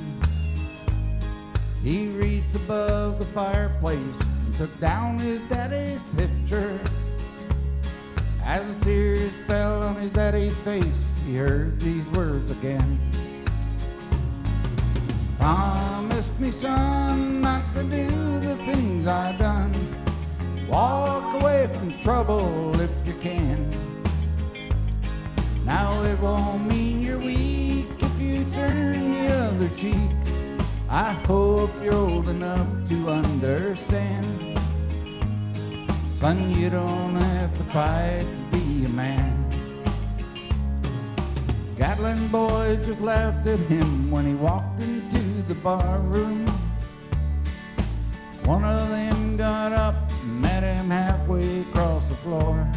He reached above the fireplace and took down his daddy's picture. As the tears fell on his daddy's face, he heard these words again. Promise me, son, not to do the things I've done. Walk away from trouble if you can. Now it won't mean you're weak if you turn the other cheek. I hope you're old enough to understand. Son, you don't have to fight to be a man. Gatlin boys just laughed at him when he walked into the bar room. One of them got up and met him halfway across the floor.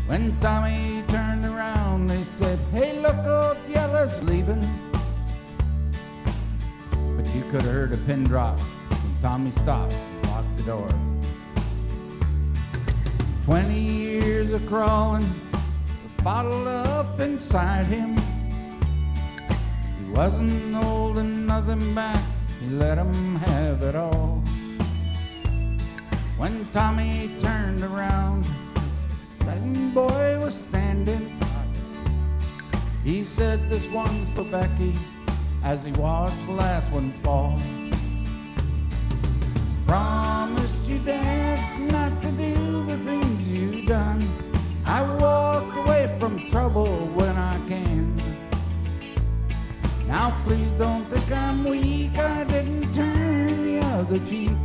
When Tommy turned around, they said, "Hey, look, old Yellow's leaving." But you could have heard a pin drop when Tommy stopped and locked the door. 20 years of crawling was bottled up inside him. He wasn't holding nothing back he let 'em have it all. When Tommy turned around, that boy was standing. He said, "This one's for Becky," as he watched the last one fall. Promised you, Dad, not to do the things you done. I walk away from trouble when I can. Now please don't think I'm weak, I didn't turn the other cheek.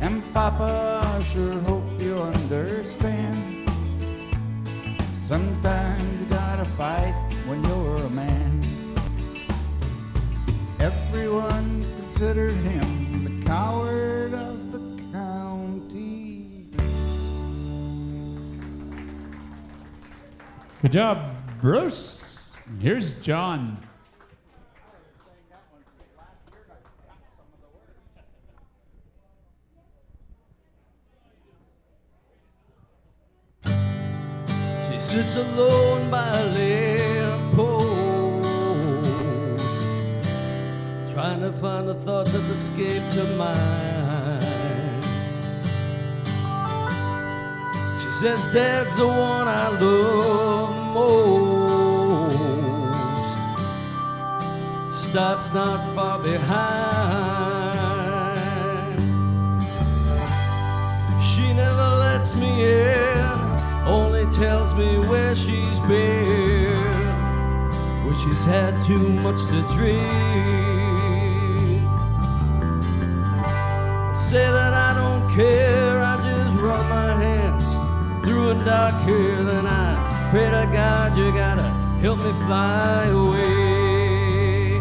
And Papa, I sure hope you understand. Sometimes you gotta fight when you're a man. Everyone considered him the coward of the county. Good job, Bruce. Here's John. She sits alone by a lamppost, trying to find a thought that escaped her mind. She says, "Dad's the one I love most. Stop's not far behind. She never lets me in, only tells me where she's been, where she's had too much to drink. I say that I don't care, I just run my hands through her dark hair. Then I pray to God, you gotta help me fly away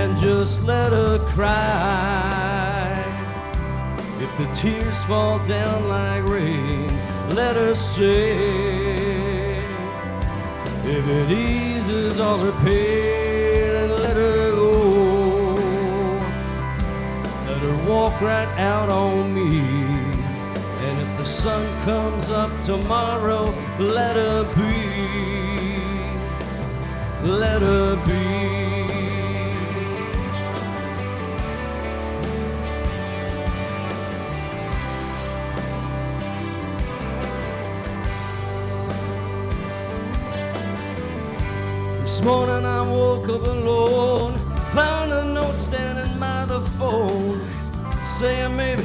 and just let her cry. If the tears fall down like rain, let her sing. If it eases all her pain, then let her go. Let her walk right out on me. And if the sun comes up tomorrow, let her be. Let her be. This morning I woke up alone, found a note standing by the phone, saying maybe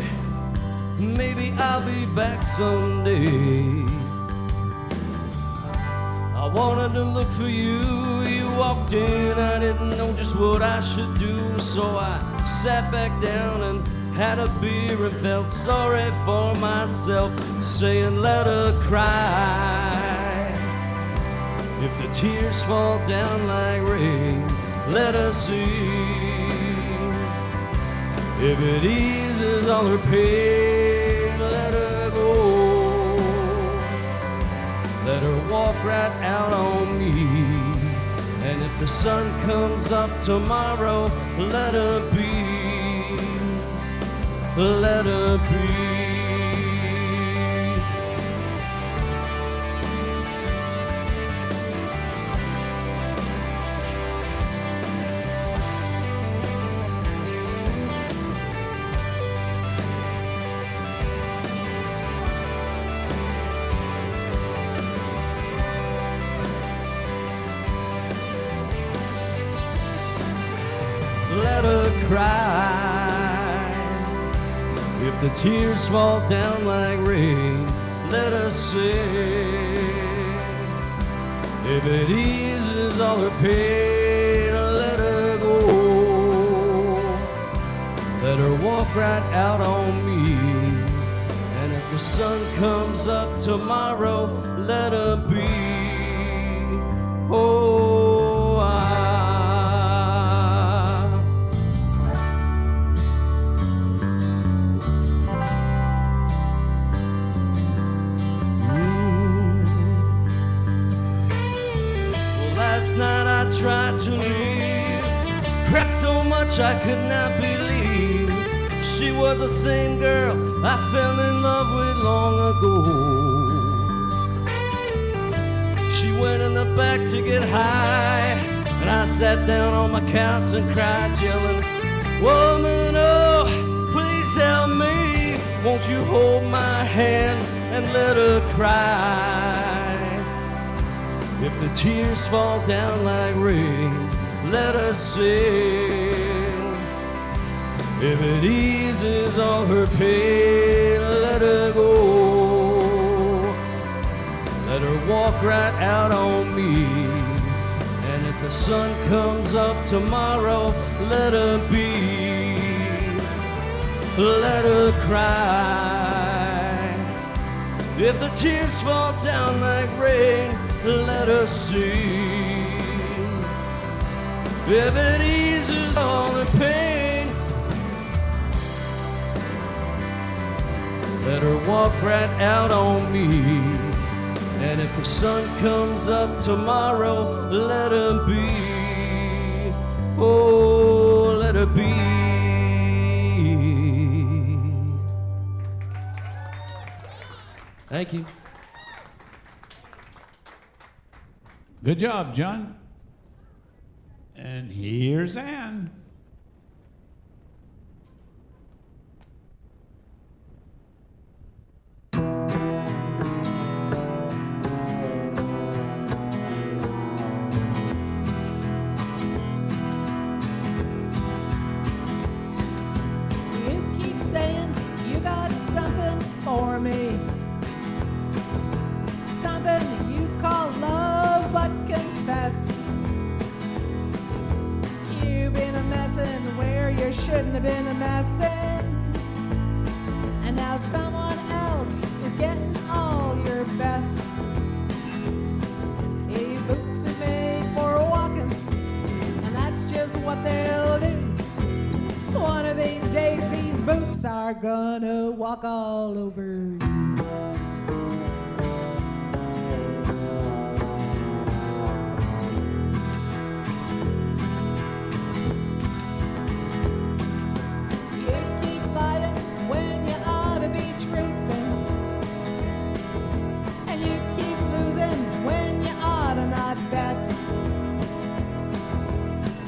I'll be back someday. I wanted to look for you, you walked in, I didn't know just what I should do, so I sat back down and had a beer and felt sorry for myself, saying let her cry. If the tears fall down like rain, let her sing. If it eases all her pain, let her go. Let her walk right out on me. And if the sun comes up tomorrow, let her be. Let her be. Let her cry. If the tears fall down like rain, let her sing. If it eases all her pain, let her go. Let her walk right out on me. And if the sun comes up tomorrow, let her be. Oh, last night I tried to leave, cried so much I could not believe she was the same girl I fell in love with long ago. She went in the back to get high, and I sat down on my couch and cried, yelling, "Woman, won't you hold my hand and let her cry? If the tears fall down like rain, let her sing. If it eases all her pain, let her go. Let her walk right out on me. And if the sun comes up tomorrow, let her be. Let her cry. If the tears fall down like rain, let her sing. If it eases all the pain, let her walk right out on me. And if the sun comes up tomorrow, let her be. Oh, let her be. Thank you. Good job, John. And here's Ann. You keep saying you got something for me. Something you call love, but confess you've been a messin' where you shouldn't have been a messin'. And now someone else is getting all your best. These boots are made for walking, and that's just what they'll do. One of these days, these boots are gonna walk all over you. You keep lying when you ought to be truthful, and you keep losing when you ought to not bet.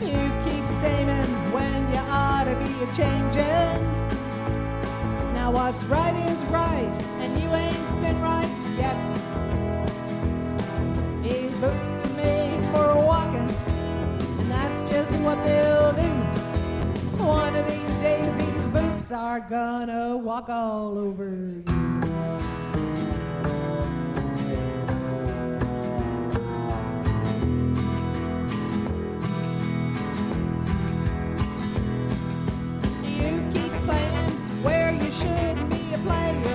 You keep saying when you ought to be a-changing. Now what's right is right, and you ain't been right yet. These boots are made for walking, and that's just what they'll do. One of these days, these boots are gonna walk all over you. You keep playing where you shouldn't be a-playing,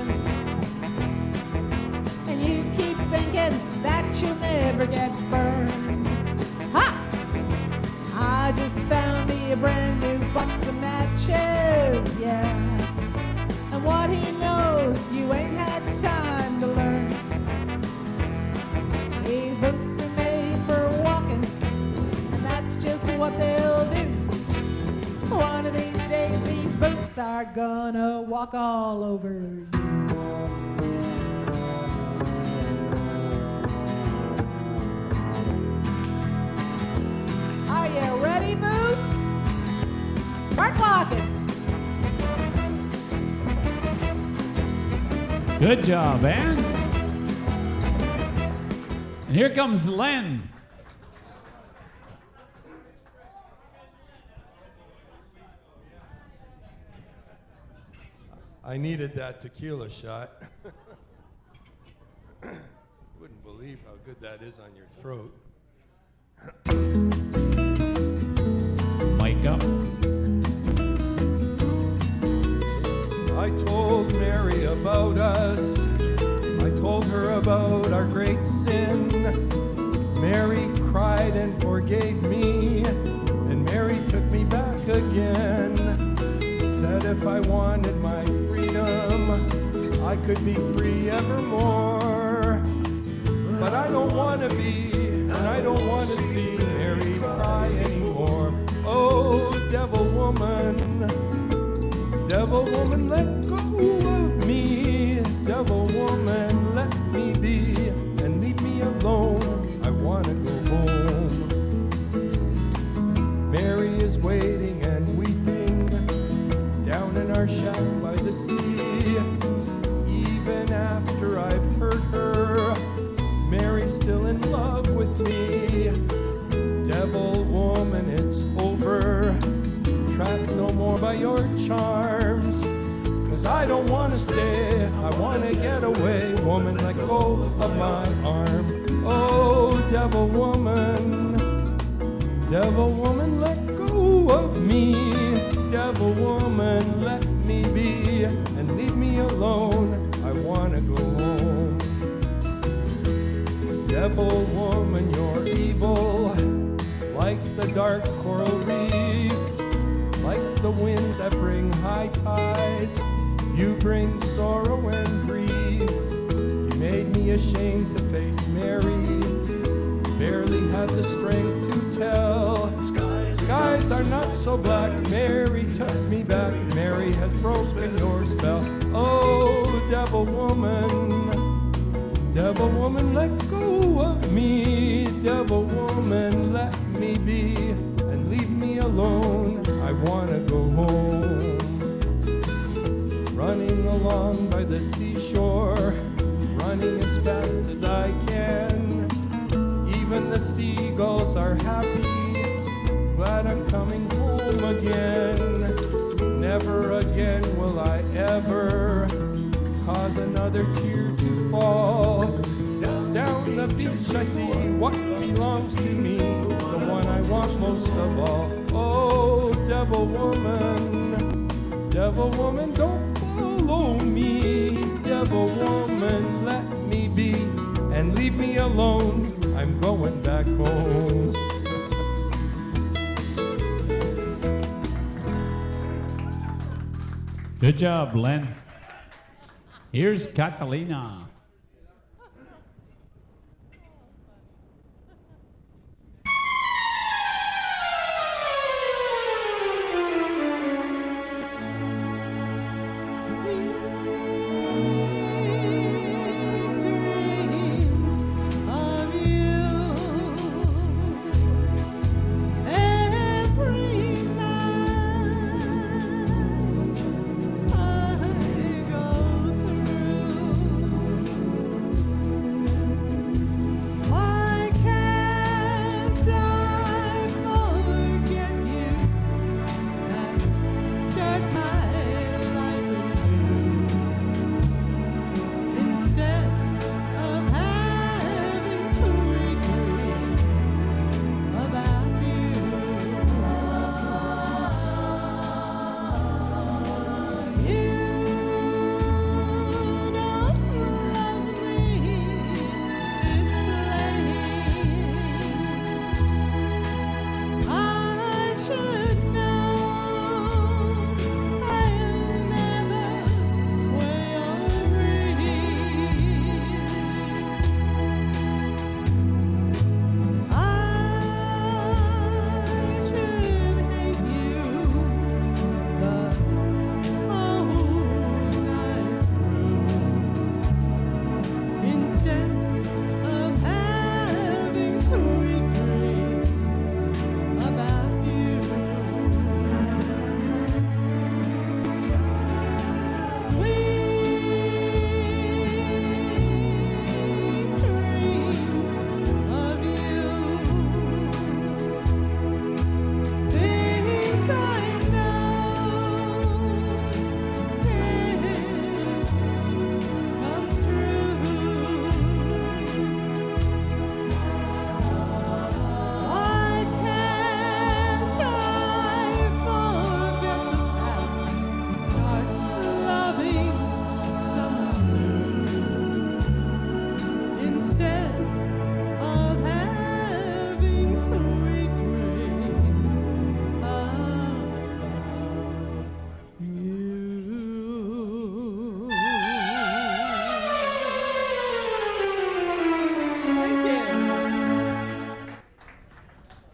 and you keep thinking that you'll never get burned. Ha! I just found me a brand new box of matches, yeah. And what he knows, you ain't had time to learn. These boots are made for walking, and that's just what they'll do. One of these days, these boots are gonna walk all over you. Are you ready, boots? Start walking. Good job, Ann. And here comes Len. I needed that tequila shot. Wouldn't believe how good that is on your throat. Mic up. I told Mary about us. I told her about our great sin. Mary cried and forgave me, and Mary took me back again. Said if I wanted my freedom, I could be free evermore. But I don't want to be, and I don't want to see Mary cry anymore. Oh, devil woman, let go of me. Devil woman, let me be, and leave me alone. I want to go home. Mary is waiting and weeping down in our shack by the sea. by your charms. 'Cause I don't wanna stay, I wanna get away. Woman, let go of my arm. Oh, devil woman, let go of me. Devil woman, let me be and leave me alone. I wanna go home. Devil woman, you're evil, like the dark coral reef, like the winds that bring high tides. You bring sorrow and grief. You made me ashamed to face Mary. Barely had the strength to tell. Skies are not so black. Mary took me back. Mary has broken your spell. Oh, devil woman, let go of me. Devil woman, let me be and leave me alone. I wanna go home. Running along by the seashore, running as fast as I can. Even the seagulls are happy, glad I'm coming home again. Never again will I ever cause another tear to fall. Down the beach I see what belongs to me, the one I want most of all. Oh, devil woman, don't follow me. Devil woman, let me be and leave me alone. I'm going back home. Good job, Len. Here's Catalina.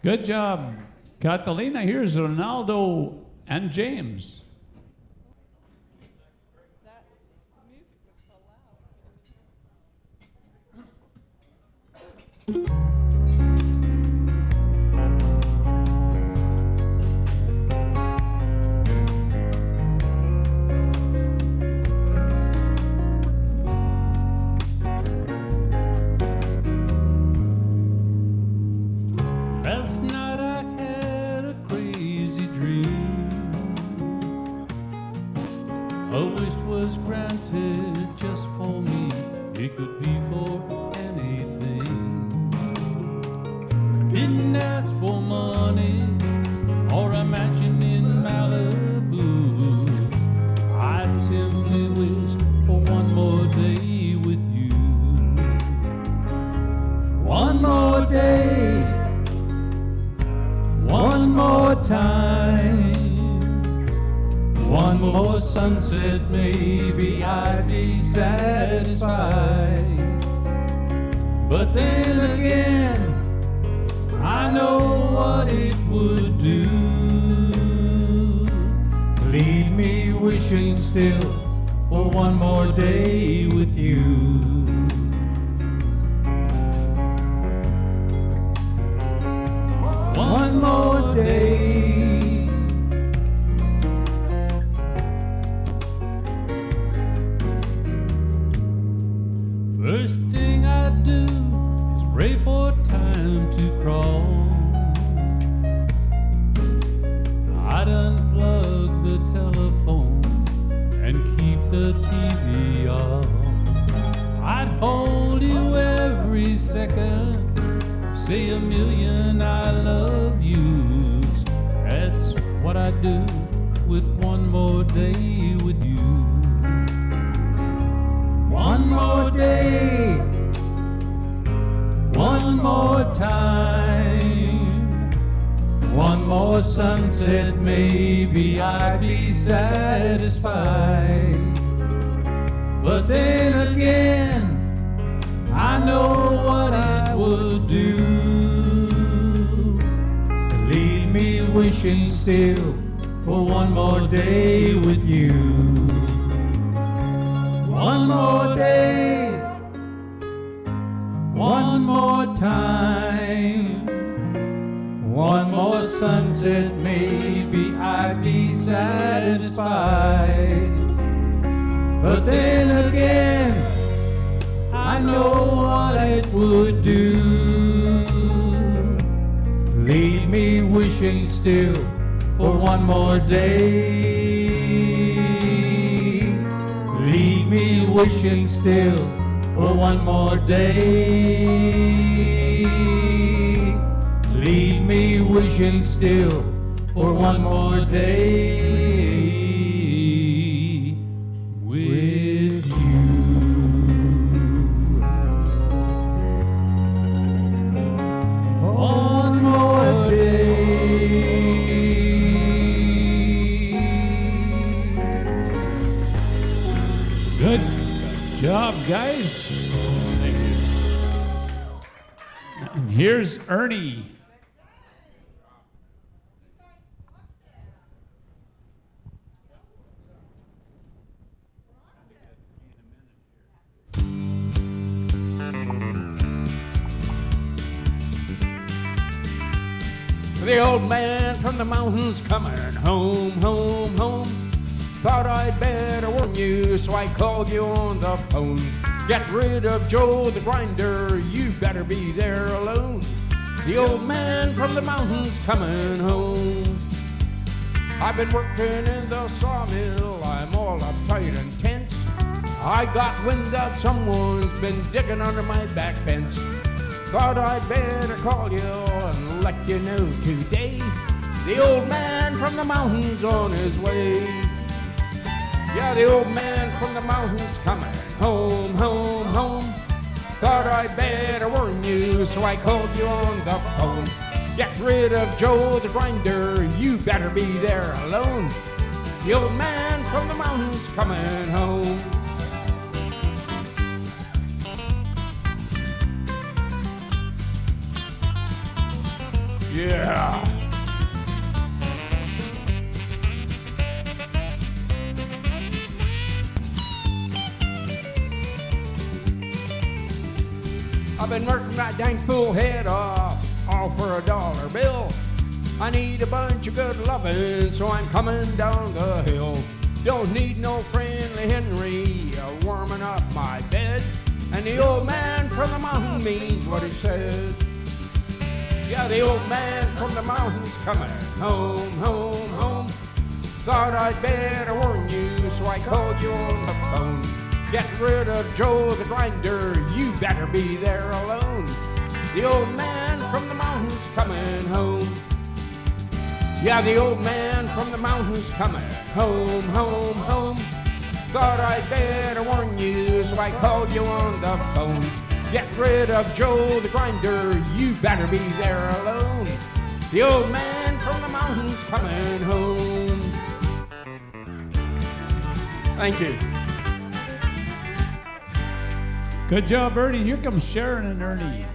Good job, Catalina. Here's Ronaldo and James. That music was so Last night I had a crazy dream. a wish was granted just for me. It could be for anything. I didn't ask for money or a mansion in Malibu. I simply wished for one more day with you. One more day, one more time, one more sunset, maybe I'd be satisfied. But then again, I know what it would do. Leave me wishing still for one more day with you. One more day. First thing I do is pray for time to crawl. I'd unplug the telephone and keep the TV off. I'd hold you every second, say a million I love yous. That's what I do with one more day with you. One more day, one more time, one more sunset, maybe I'd be satisfied. But then again, I know what I would do. Leave me wishing still for one more day with you. One more day, one more time, one more sunset, maybe I'd be satisfied. But then again, I know what it would do. Leave me wishing still for one more day. Leave me wishing still for one more day. Leave me wishing still for one more day with you. One more day. Good job, guys. Thank you. And here's Ernie. The old man from the mountains coming home, home, home. Thought I'd better warn you, so I called you on the phone. Get rid of Joe the grinder, you better be there alone. The old man from the mountains coming home. I've been working in the sawmill, I'm all uptight and tense. I got wind that someone's been digging under my back fence. Thought I'd better call you and let you know today. The old man from the mountains on his way. Yeah, the old man from the mountains coming home, home, home. Thought I'd better warn you, so I called you on the phone. Get rid of Joe the grinder, you better be there alone. The old man from the mountains coming home. Yeah. I've been working that dang fool head off, all for a dollar bill. I need a bunch of good lovin', so I'm coming down the hill. Don't need no friendly Henry warming up my bed. And the old man from the mountain means what he said. Yeah, the old man from the mountains coming home, home, home. Thought I'd better warn you, so so I called you on the phone. Get rid of Joe the grinder, you better be there alone. The old man from the mountains coming home. Yeah, the old man from the mountains coming home, home, home. Thought I'd better warn you, so I called you on the phone. Get rid of Joe the grinder, you better be there alone. The old man from the mountains coming home. Thank you. Good job, Ernie. Here comes Sharon and Ernie.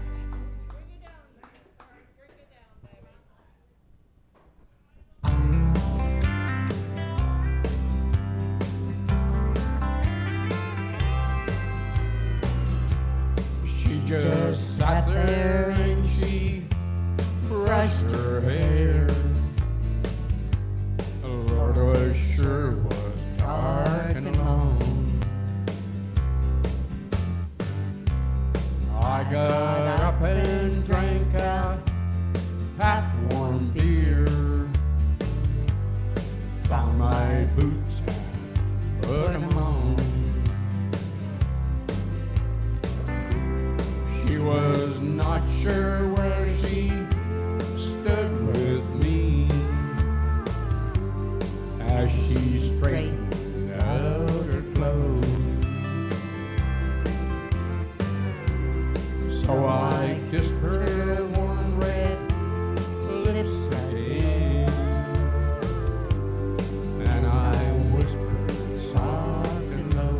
She just sat there and she brushed her hair. Lord, was sure was dark and long. I got up and drank a half-warm beer. Found my boots and put them on. She was not sure where she stood with me as she straightened out her clothes. So I kissed her warm red lips again, and I whispered soft and low,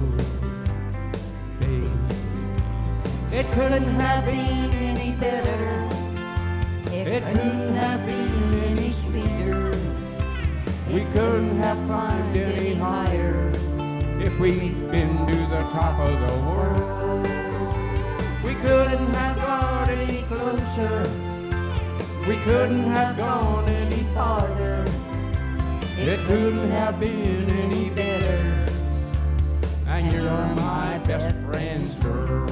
baby, it couldn't have been any better. It couldn't have been any sweeter. We couldn't have climbed any higher if we'd been to the top of the world. We couldn't have got any closer. We couldn't have gone any farther. It couldn't have been any better. And you're my best friend's girl.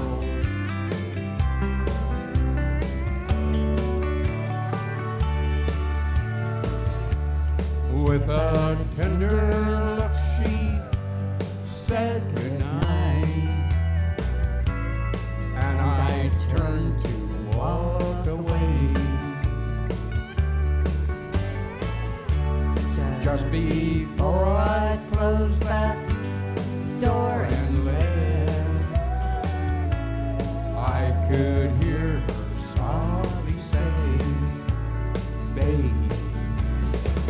With a tender look she said goodnight, and I turned to walk away. Just before I closed that door and left, I could hear her softly say, baby,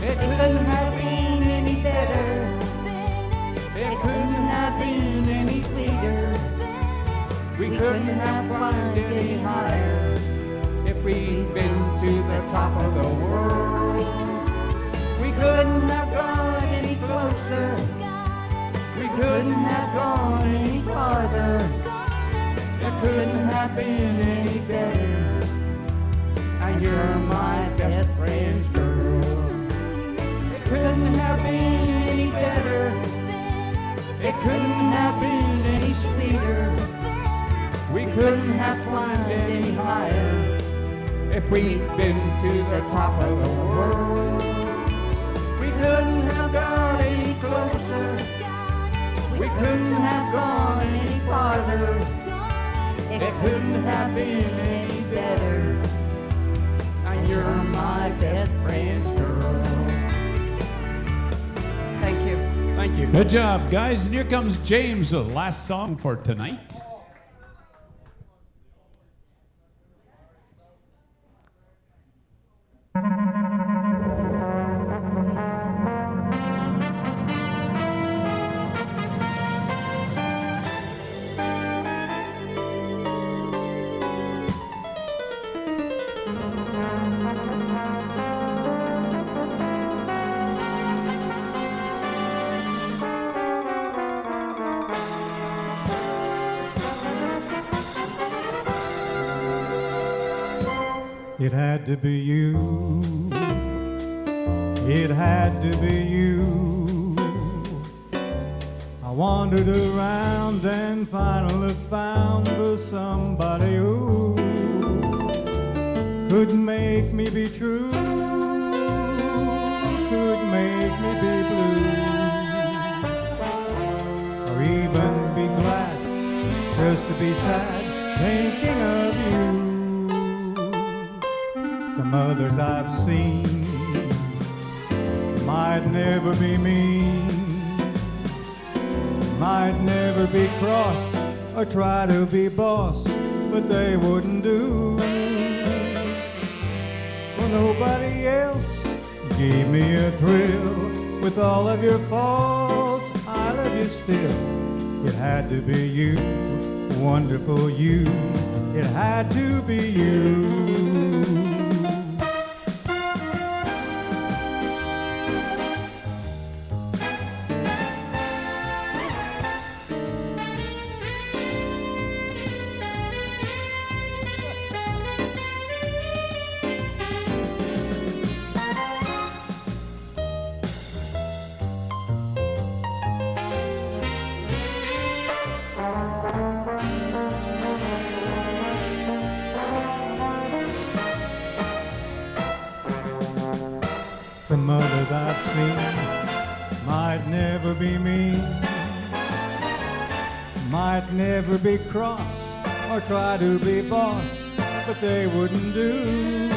it couldn't have been any better. It couldn't have been any sweeter. We couldn't have climbed any higher if we'd been to the top of the world. We couldn't have gone any closer. We couldn't have gone any farther. It couldn't have been any better. And you're my best friend's girl. Couldn't have been any better. It couldn't have been any sweeter. We couldn't have climbed any higher if we'd been to the top of the world. We couldn't have got any closer. We couldn't have gone any farther. It couldn't have been any better. And you're my best friend's girl. Thank you. Thank you. Good job, guys. And here comes James with the last song for tonight. It had to be you. It had to be you. I wandered around and finally found the somebody who could make me be true, could make me be blue. just to be sad thinking of you. Some others I've seen might never be mean, might never be cross or try to be boss, but they wouldn't do. For nobody else gave me a thrill. With all of your faults, I love you still. It had to be you, wonderful you. It had to be you. Some others I've seen might never be mean, might never be cross or try to be boss, but they wouldn't do.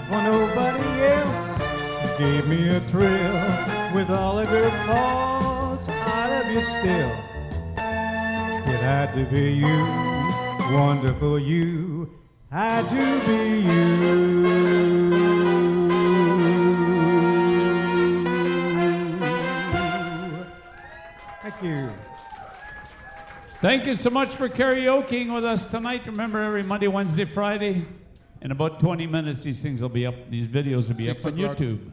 For nobody else gave me a thrill. With all of your faults, I love you still. It had to be you, wonderful you, had to be you. Thank you. Thank you so much for karaokeing with us tonight. Remember, every Monday, Wednesday, Friday, in about 20 minutes, these things will be up. These videos will be up on YouTube.